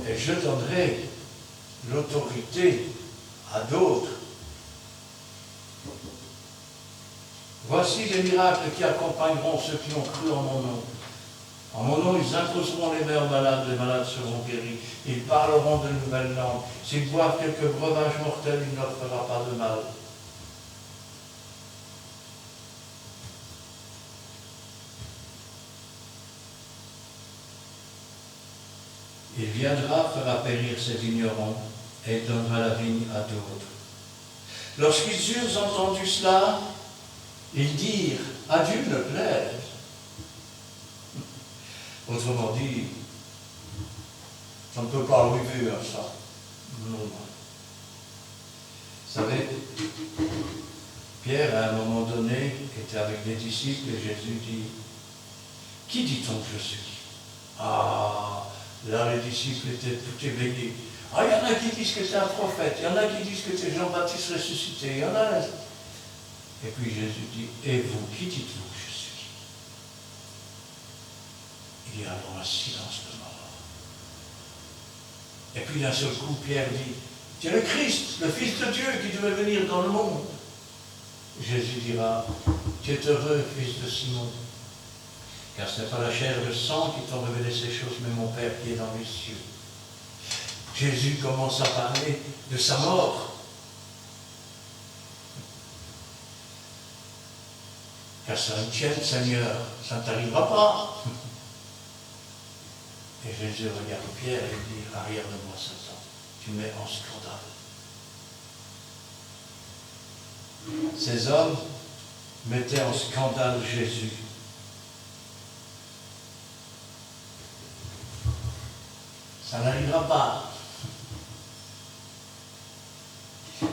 et je donnerai l'autorité à d'autres. Voici les miracles qui accompagneront ceux qui ont cru en mon nom. En mon nom, ils imposeront les mains aux malades, les malades seront guéris. Ils parleront de nouvelles langues. S'ils boivent quelques breuvages mortels, il ne leur fera pas de mal. Il viendra, fera périr ces vignerons, et il donnera la vigne à d'autres. Lorsqu'ils eurent entendu cela, ils dirent, à Dieu ne plaise. Autrement dit, ça ne peut pas arriver à ça. Non. Vous savez, Pierre, à un moment donné, était avec les disciples et Jésus dit, qui dit-on que je suis? Ah, là les disciples étaient tout éveillés. Ah, il y en a qui disent que c'est un prophète, il y en a qui disent que c'est Jean-Baptiste ressuscité, il y en a... Et puis Jésus dit, et vous, qui dites-vous que je suis? Il y a alors un silence de mort. Et puis d'un seul coup, Pierre dit, tu es le Christ, le Fils de Dieu qui devait venir dans le monde. Jésus dira, tu es heureux, fils de Simon, car ce n'est pas la chair et le sang qui t'ont révélé ces choses, mais mon Père qui est dans les cieux. Jésus commence à parler de sa mort. Qu'à ça ne tienne, Seigneur, ça ne t'arrivera pas. Et Jésus regarde Pierre et dit, arrière de moi, Satan, tu mets en scandale. Ces hommes mettaient en scandale Jésus. Ça n'arrivera pas.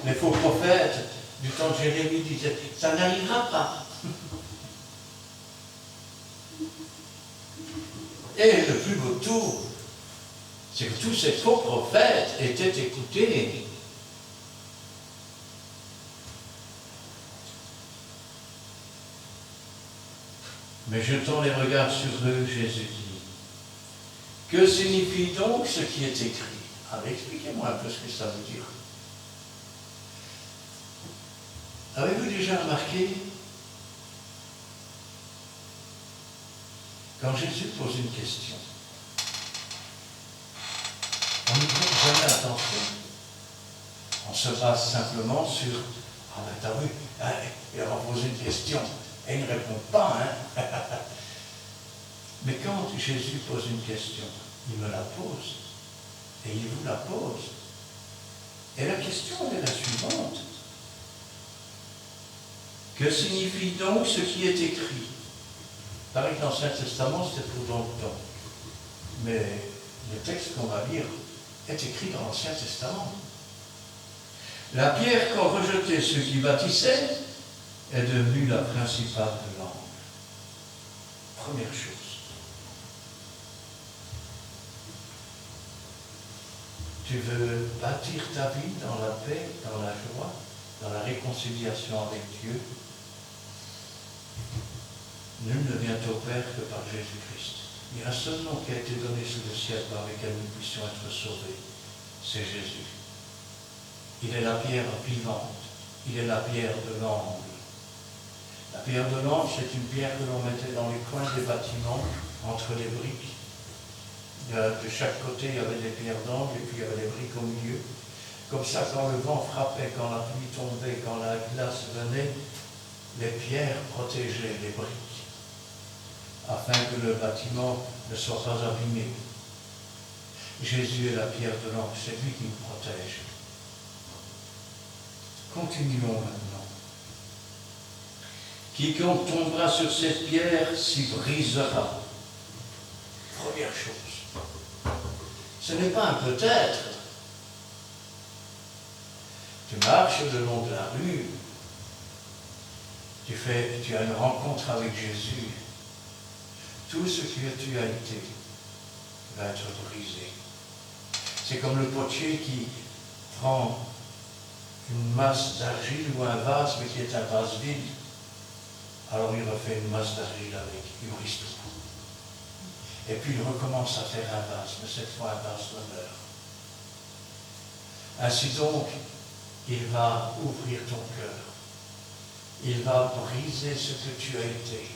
Les faux prophètes du temps de Jérémie disaient, ça n'arrivera pas. Et le plus beau tour, c'est que tous ces faux prophètes étaient écoutés. Mais jetant les regards sur eux, Jésus dit, que signifie donc ce qui est écrit? Alors expliquez-moi un peu ce que ça veut dire. Avez-vous déjà remarqué, quand Jésus pose une question, on n'y prête jamais attention. On se base simplement sur « Ah ben t'as vu, hein, il va poser une question et il ne répond pas. Hein. » Mais quand Jésus pose une question, il me la pose et il vous la pose. Et la question est la suivante. Que signifie donc ce qui est écrit? Pareil que l'Ancien Testament, c'était pour dans le temps. Mais le texte qu'on va lire est écrit dans l'Ancien Testament. La pierre qu'ont rejetée ceux qui bâtissaient est devenue la principale de l'angle. Première chose. Tu veux bâtir ta vie dans la paix, dans la joie, dans la réconciliation avec Dieu. Nul ne vient au Père que par Jésus-Christ. Il y a un seul nom qui a été donné sous le ciel par lequel nous puissions être sauvés. C'est Jésus. Il est la pierre vivante. Il est la pierre de l'angle. La pierre de l'angle, c'est une pierre que l'on mettait dans les coins des bâtiments, entre les briques. De chaque côté, il y avait des pierres d'angle et puis il y avait des briques au milieu. Comme ça, quand le vent frappait, quand la pluie tombait, quand la glace venait, les pierres protégeaient les briques, afin que le bâtiment ne soit pas abîmé. Jésus est la pierre de l'angle, c'est lui qui nous protège. Continuons maintenant. Quiconque tombera sur cette pierre s'y brisera. Première chose. Ce n'est pas un peut-être. Tu marches le long de la rue, tu as une rencontre avec Jésus. Tout ce que tu as été va être brisé. C'est comme le potier qui prend une masse d'argile ou un vase, mais qui est un vase vide. Alors il refait une masse d'argile avec, il brise tout. Et puis il recommence à faire un vase, mais cette fois un vase d'honneur. Ainsi donc, il va ouvrir ton cœur. Il va briser ce que tu as été.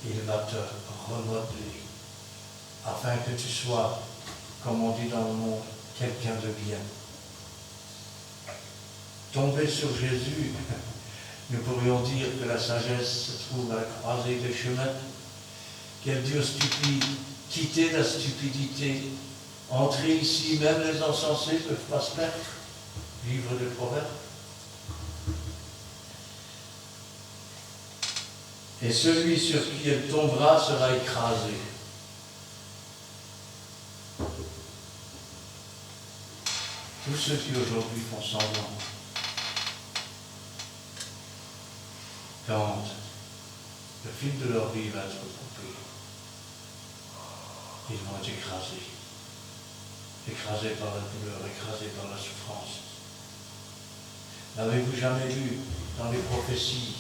Il va te remodeler, afin que tu sois, comme on dit dans le monde, quelqu'un de bien. Tomber sur Jésus, nous pourrions dire que la sagesse se trouve à la croisée des chemins. Quel Dieu stupide, quitter la stupidité, entrer ici, même les insensés ne peuvent pas se perdre. Livre de Proverbes. Et celui sur qui elle tombera sera écrasé. Tous ceux qui aujourd'hui font semblant, quand le fil de leur vie va être coupé, ils vont être écrasés. Écrasés par la douleur, écrasés par la souffrance. N'avez-vous jamais lu dans les prophéties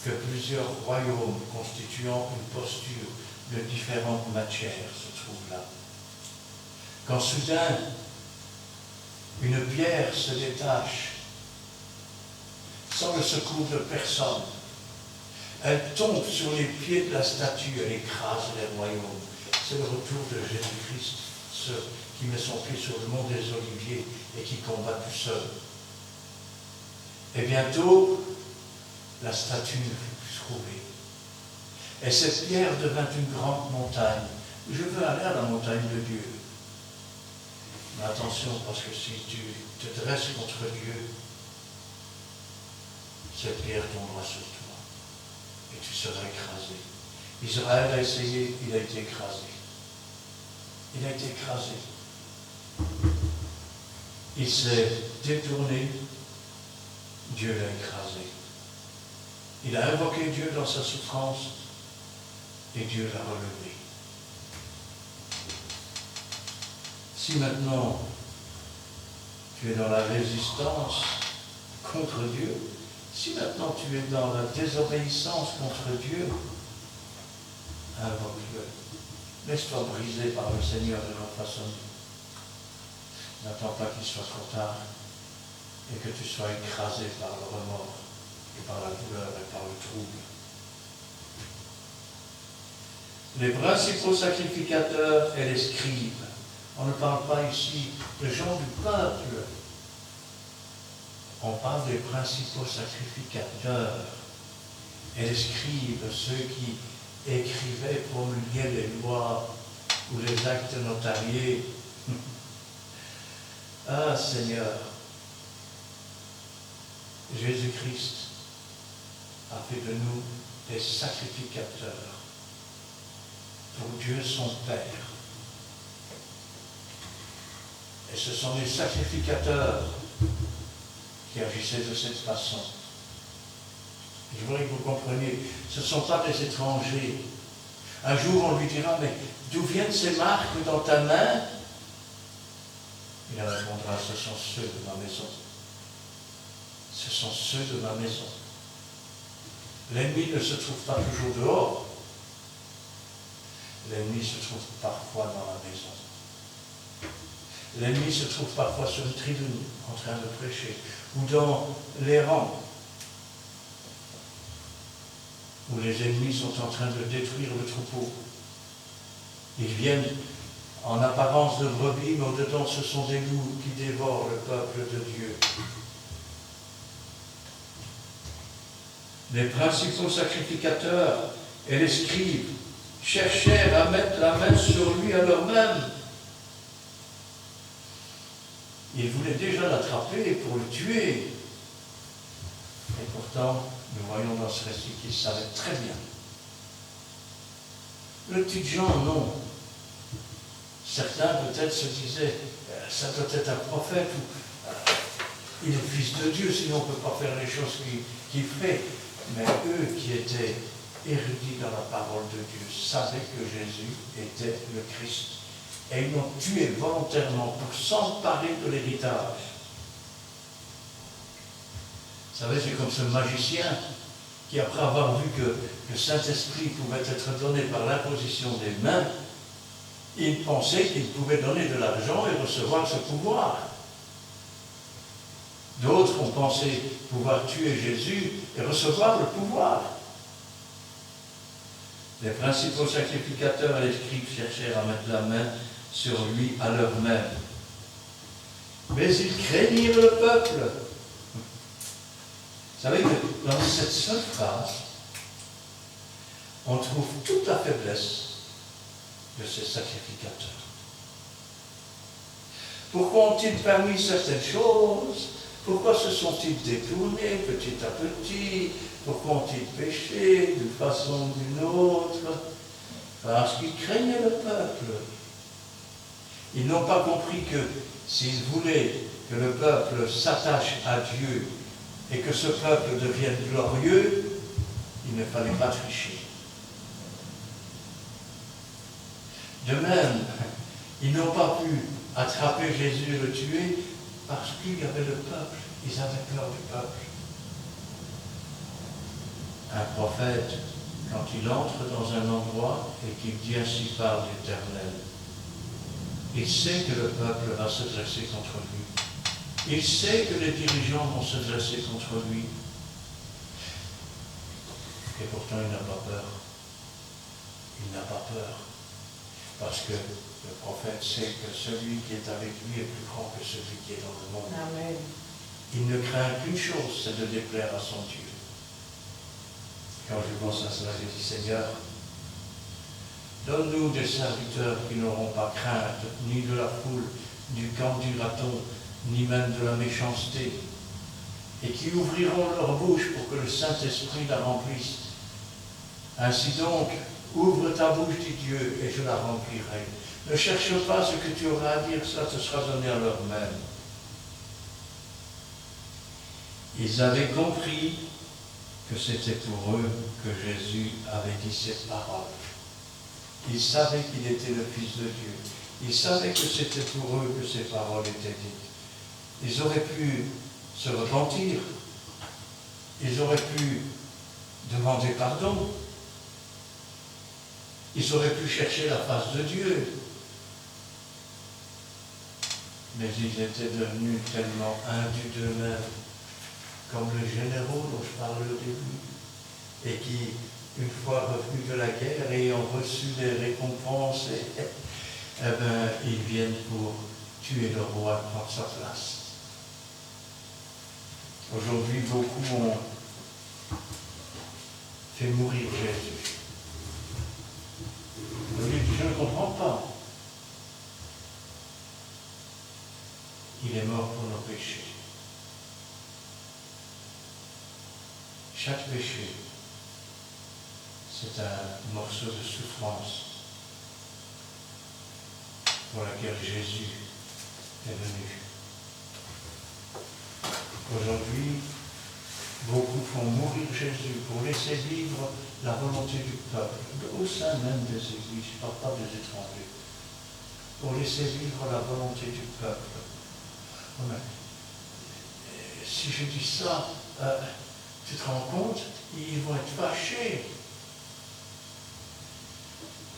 que plusieurs royaumes constituant une posture de différentes matières se trouvent là? Quand soudain, une pierre se détache, sans le secours de personne, elle tombe sur les pieds de la statue, elle écrase les royaumes. C'est le retour de Jésus-Christ, ceux qui met son pied sur le mont des Oliviers et qui combat tout seul. Et bientôt, la statue ne fut plus trouvée. Et cette pierre devint une grande montagne. Je veux aller à la montagne de Dieu. Mais attention, parce que si tu te dresses contre Dieu, cette pierre tombera sur toi et tu seras écrasé. Israël a essayé, il a été écrasé. Il a été écrasé. Il s'est détourné, Dieu l'a écrasé. Il a invoqué Dieu dans sa souffrance et Dieu l'a relevé. Si maintenant tu es dans la résistance contre Dieu, si maintenant tu es dans la désobéissance contre Dieu, invoque-le. Laisse-toi briser par le Seigneur de leur façon. N'attends pas qu'il soit trop tard et que tu sois écrasé par le remords et par la douleur et par le trouble. Les principaux sacrificateurs et les scribes. On ne parle pas ici de gens du peuple. On parle des principaux sacrificateurs et les scribes, ceux qui écrivaient, promulguaient les lois ou les actes notariés. Ah Seigneur, Jésus-Christ a fait de nous des sacrificateurs pour Dieu son Père. Et ce sont les sacrificateurs qui agissaient de cette façon. Je voudrais que vous compreniez, ce ne sont pas des étrangers. Un jour, on lui dira, mais d'où viennent ces marques dans ta main? Il répondra, ce sont ceux de ma maison. Ce sont ceux de ma maison. L'ennemi ne se trouve pas toujours dehors. L'ennemi se trouve parfois dans la maison. L'ennemi se trouve parfois sur une tribune en train de prêcher, ou dans les rangs, où les ennemis sont en train de détruire le troupeau. Ils viennent en apparence de brebis, mais au-dedans ce sont des loups qui dévorent le peuple de Dieu. Les principaux sacrificateurs et les scribes cherchèrent à mettre la main sur lui à leur même. Ils voulaient déjà l'attraper pour le tuer. Et pourtant, nous voyons dans ce récit qu'ils savaient très bien. Le petit Jean, non. Certains peut-être se disaient, ça doit être un prophète, ou il est fils de Dieu, sinon on ne peut pas faire les choses qu'il fait. Mais eux qui étaient érudits dans la parole de Dieu savaient que Jésus était le Christ. Et ils l'ont tué volontairement pour s'emparer de l'héritage. Vous savez, c'est comme ce magicien qui, après avoir vu que le Saint-Esprit pouvait être donné par l'imposition des mains, il pensait qu'il pouvait donner de l'argent et recevoir ce pouvoir. D'autres ont pensé pouvoir tuer Jésus et recevoir le pouvoir. Les principaux sacrificateurs et les scribes cherchèrent à mettre la main sur lui à l'heure même. Mais ils craignirent le peuple. Vous savez que dans cette seule phrase, on trouve toute la faiblesse de ces sacrificateurs. Pourquoi ont-ils permis certaines choses? Pourquoi se sont-ils détournés petit à petit? Pourquoi ont-ils péché d'une façon ou d'une autre? Parce qu'ils craignaient le peuple. Ils n'ont pas compris que s'ils voulaient que le peuple s'attache à Dieu et que ce peuple devienne glorieux, il ne fallait pas tricher. De même, ils n'ont pas pu attraper Jésus et le tuer parce qu'il y avait le peuple. Ils avaient peur du peuple. Un prophète, quand il entre dans un endroit et qu'il dit ainsi par l'Éternel, il sait que le peuple va se dresser contre lui. Il sait que les dirigeants vont se dresser contre lui. Et pourtant, il n'a pas peur. Il n'a pas peur. Parce que le prophète sait que celui qui est avec lui est plus grand que celui qui est dans le monde. Amen. Il ne craint qu'une chose, c'est de déplaire à son Dieu. Quand je pense à cela, je dis, Seigneur, donne-nous des serviteurs qui n'auront pas crainte ni de la foule, du camp du raton, ni même de la méchanceté, et qui ouvriront leur bouche pour que le Saint-Esprit la remplisse. Ainsi donc, ouvre ta bouche, dit Dieu, et je la remplirai. Ne cherche pas ce que tu auras à dire, cela te sera donné à l'heure même. Ils avaient compris que c'était pour eux que Jésus avait dit ces paroles. Ils savaient qu'il était le Fils de Dieu. Ils savaient que c'était pour eux que ces paroles étaient dites. Ils auraient pu se repentir. Ils auraient pu demander pardon. Ils auraient pu chercher la face de Dieu. Mais ils étaient devenus tellement imbus d'eux-mêmes, comme les généraux dont je parlais au début, et qui, une fois revenus de la guerre et ayant reçu des récompenses, ils viennent pour tuer le roi et prendre sa place. Aujourd'hui, beaucoup ont fait mourir Jésus. Je ne comprends pas. Il est mort pour nos péchés. Chaque péché, c'est un morceau de souffrance pour laquelle Jésus est venu. Aujourd'hui, beaucoup font mourir Jésus pour laisser vivre la volonté du peuple, au sein même des églises, je ne parle pas des étrangers, pour laisser vivre la volonté du peuple. Si je dis ça, tu te rends compte, ils vont être fâchés.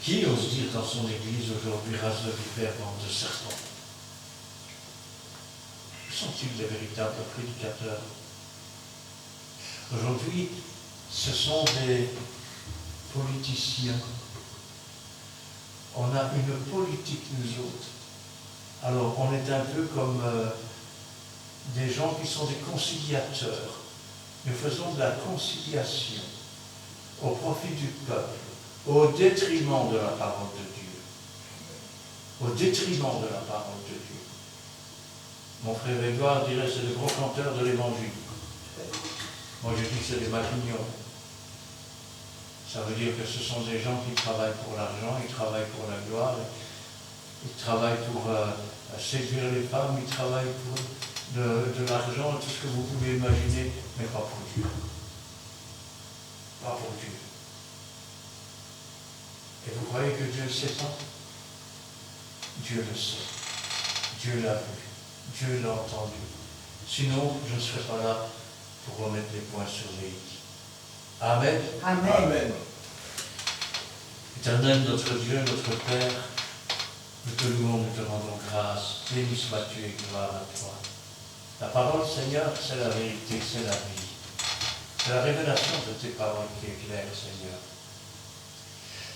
Qui ose dire dans son église aujourd'hui, race de vipères, bande de serpents? Sont-ils les véritables prédicateurs? Aujourd'hui, ce sont des politiciens. On a une politique, nous autres. Alors, on est un peu comme des gens qui sont des conciliateurs. Nous faisons de la conciliation au profit du peuple, au détriment de la parole de Dieu. Au détriment de la parole de Dieu. Mon frère Édouard dirait c'est le gros canteur de l'évangile. Moi je dis que c'est des maquignons. Ça veut dire que ce sont des gens qui travaillent pour l'argent, ils travaillent pour la gloire, ils travaillent pour séduire les femmes, ils travaillent pour de l'argent, tout ce que vous pouvez imaginer, mais pas pour Dieu. Pas pour Dieu. Et vous croyez que Dieu ne sait pas? Dieu le sait. Dieu l'a vu. Dieu l'a entendu. Sinon, je ne serais pas là pour remettre les points sur les i. Amen. Amen. Amen. Éternel, notre Dieu, notre Père, nous te louons, nous te rendons grâce. Béni sois-tu et gloire à toi. La parole, Seigneur, c'est la vérité, c'est la vie. C'est la révélation de tes paroles qui est claire, Seigneur.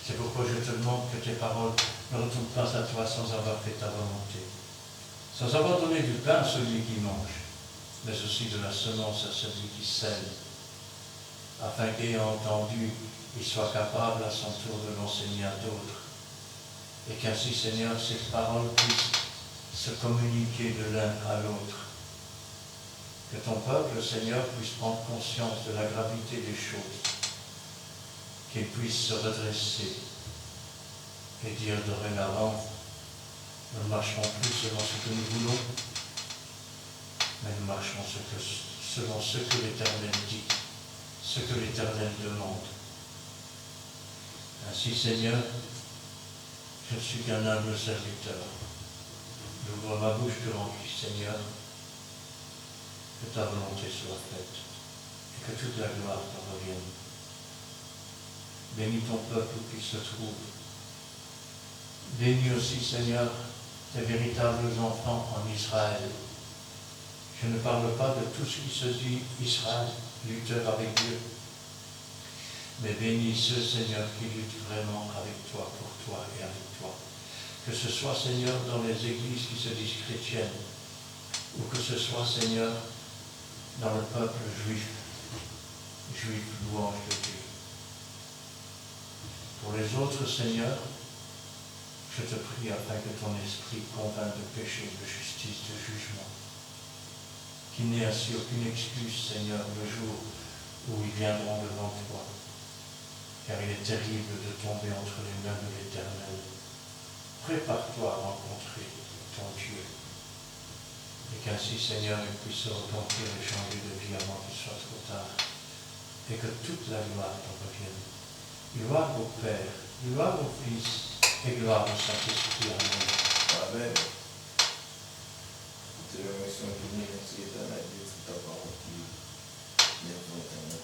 C'est pourquoi je te demande que tes paroles ne retournent pas à toi sans avoir fait ta volonté. Sans avoir donné du pain à celui qui mange, mais aussi de la semence à celui qui sème, afin qu'ayant entendu, il soit capable à son tour de l'enseigner à d'autres. Et qu'ainsi, Seigneur, ces paroles puissent se communiquer de l'un à l'autre. Que ton peuple, Seigneur, puisse prendre conscience de la gravité des choses, qu'il puisse se redresser et dire dorénavant, nous ne marcherons plus selon ce que nous voulons, mais nous marcherons selon ce que l'Éternel dit, ce que l'Éternel demande. Ainsi, Seigneur, Je suis qu'un humble serviteur. J'ouvre ma bouche devant toi, Seigneur, que ta volonté soit faite et que toute la gloire te revienne. Bénis ton peuple où qu'il se trouve. Bénis aussi, Seigneur, tes véritables enfants en Israël. Je ne parle pas de tout ce qui se dit Israël, lutteur avec Dieu, mais bénis ceux, Seigneur, qui luttent vraiment avec toi, pour toi et avec toi. Que ce soit, Seigneur, dans les églises qui se disent chrétiennes, ou que ce soit, Seigneur, dans le peuple juif, louange de Dieu. Pour les autres, Seigneur, je te prie afin que ton esprit convainc de péché, de justice, de jugement, qu'il n'ait ainsi aucune excuse, Seigneur, le jour où ils viendront devant toi, car il est terrible de tomber entre les mains de l'Éternel. Prépare-toi à rencontrer ton Dieu, et qu'ainsi, Seigneur, il puisse se repentir et changer de vie avant qu'il soit trop tard, et que toute la gloire t'en revienne. Gloire au Père, gloire au Fils, et gloire au Saint-Esprit. Amen. Amen. Te remercions, béni, merci éternel, Dieu, pour ta parole qui vient pour éternel.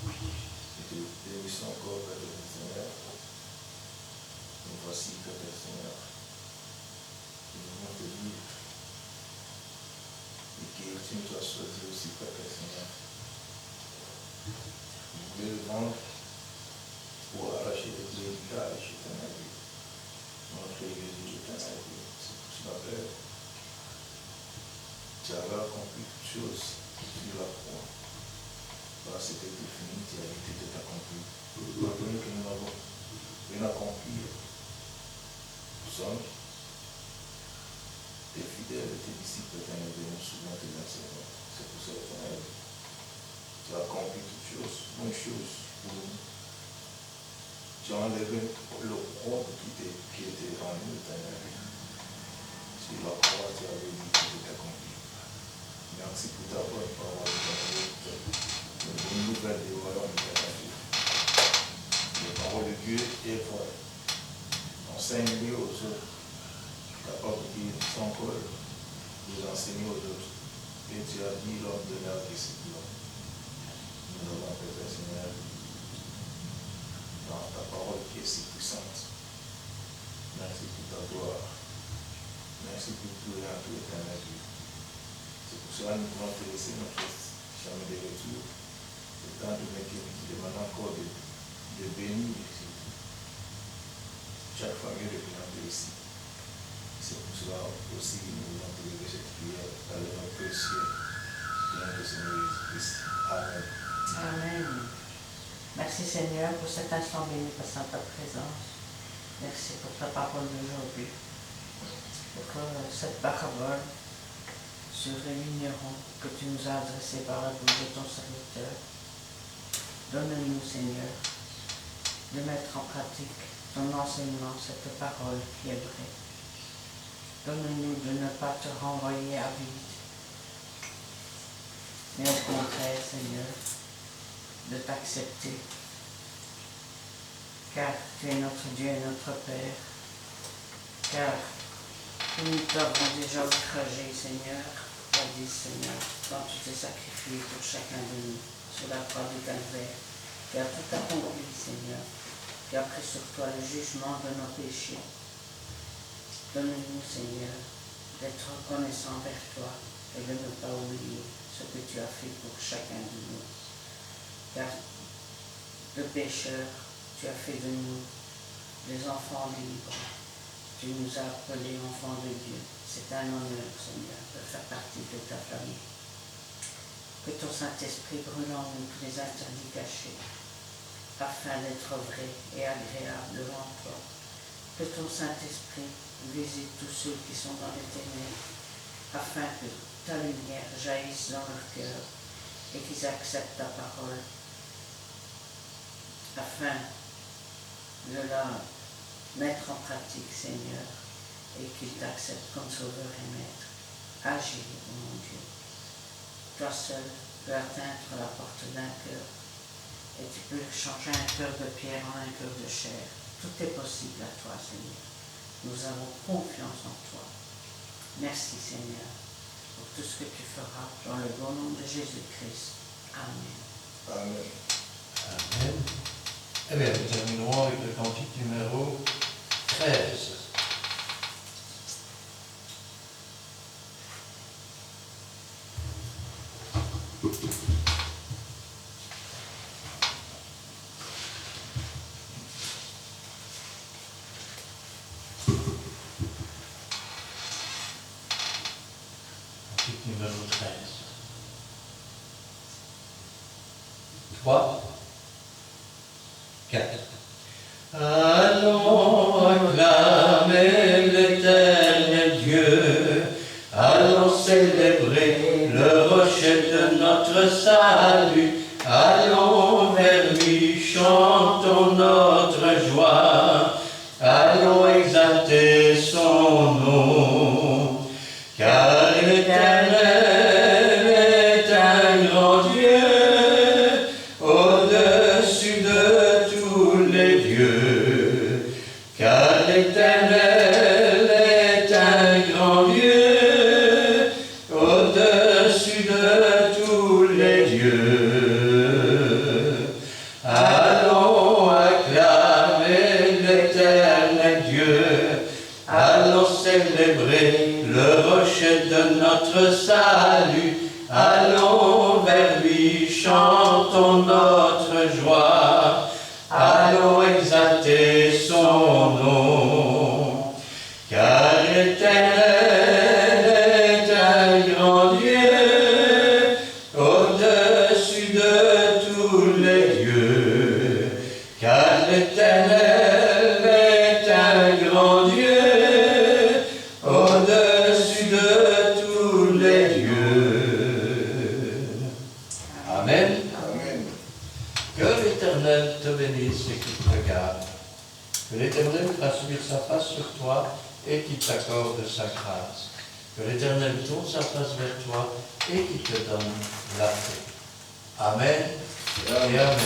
Et te bénissons encore, Père de Seigneur. Nous voici, Père de Seigneur. Nous voulons te dire et que tu nous as choisi aussi, Père de Seigneur. Vous voulez le vendre pour arracher les blés du gage, éternel Dieu. Notre Église, éternel Dieu. C'est pour cela, Père. Tu avais accompli toutes choses sur la croix. Voilà, c'était fini, tu as été tout accompli. Maintenant que nous avons rien accompli, nous sommes tes fidèles, tes disciples, éternel Dieu, nous souvent tes enseignants. C'est pour ça, éternel. Tu as accompli toutes choses, bonnes choses pour nous. Tu as enlevé le propre qui était en nous, éternel. Sur la croix, tu avais dit que c'était accompli. Merci pour ta bonne parole, éternel. Une nouvelle des royaumes, éternel. La parole de Dieu est vraie. Enseigne-les aux autres, capable de dire sans col, de l'enseigner aux autres. Et tu as dit l'homme de l'art disciple. Nous avons fait, Seigneur, dans ta parole qui est si puissante. Merci pour ta gloire. Merci pour tout et en tout, éternel Dieu. C'est pour cela que nous voulons te laisser notre chemin de retour. Le temps de mettre qui demande encore de bénir ici. Chaque famille représentée ici. C'est pour cela aussi que nous voulons te lever cette prière dans le nom précieux de notre Seigneur Jésus-Christ. Amen. Amen. Merci Seigneur pour cet instant béni passant ta présence. Merci pour ta parole d'aujourd'hui. Pour que cette parabole sur les vignerons que tu nous as adressée par la bouche de ton serviteur. Donne-nous, Seigneur, de mettre en pratique ton enseignement, cette parole qui est vraie. Donne-nous de ne pas te renvoyer à vide, mais au contraire, Seigneur, de t'accepter, car tu es notre Dieu et notre Père, car nous t'avons déjà outragé, Seigneur, jadis, Seigneur, quand tu t'es sacrifié pour chacun de nous sur la croix du Calvaire, qui a tout accompli, Seigneur, qui a pris sur toi le jugement de nos péchés. Donne-nous, Seigneur, d'être reconnaissants vers toi et de ne pas oublier ce que tu as fait pour chacun de nous. Car de pécheurs, tu as fait de nous des enfants libres. Tu nous as appelés enfants de Dieu. C'est un honneur, Seigneur, de faire partie de ta famille. Que ton Saint-Esprit brûle en nous tous les interdits cachés, afin d'être vrai et agréable devant toi. Que ton Saint-Esprit visite tous ceux qui sont dans les ténèbres, afin que ta lumière jaillisse dans leur cœur et qu'ils acceptent ta parole, afin de la mettre en pratique, Seigneur, et qu'ils t'acceptent comme sauveur et maître. Agis, mon Dieu. Toi seul peux atteindre la porte d'un cœur, et tu peux changer un cœur de pierre en un cœur de chair. Tout est possible à toi, Seigneur. Nous avons confiance en toi. Merci, Seigneur, pour tout ce que tu feras dans le bon nom de Jésus-Christ. Amen. Amen. Amen. Eh bien, nous terminerons avec le cantique numéro 13. Cantique numéro 13. 3, 4. Allons acclamer l'éternel Dieu, allons célébrer le rocher de notre salut, allons vers lui, chantons notre joie, allons exalter son nom, car l'Éternel est un grand Dieu, au-dessus de tous les dieux, car l'Éternel est un grand Dieu, au-dessus de tous les dieux. Allons acclamer l'Éternel Dieu, allons célébrer le rocher de notre salut, allons vers lui, chantons notre joie, allons exalter son nom, car l'Éternel est un grand Dieu, au-dessus de tous les dieux, car l'Éternel est un grand Dieu, au-dessus de tous les dieux. Amen. Amen. Que l'Éternel te bénisse et qu'il te garde. Que l'Éternel fasse luire sa face sur toi et qu'il t'accorde sa grâce. Que l'Éternel tourne sa face vers toi et qu'il te donne la paix. Amen et Amen.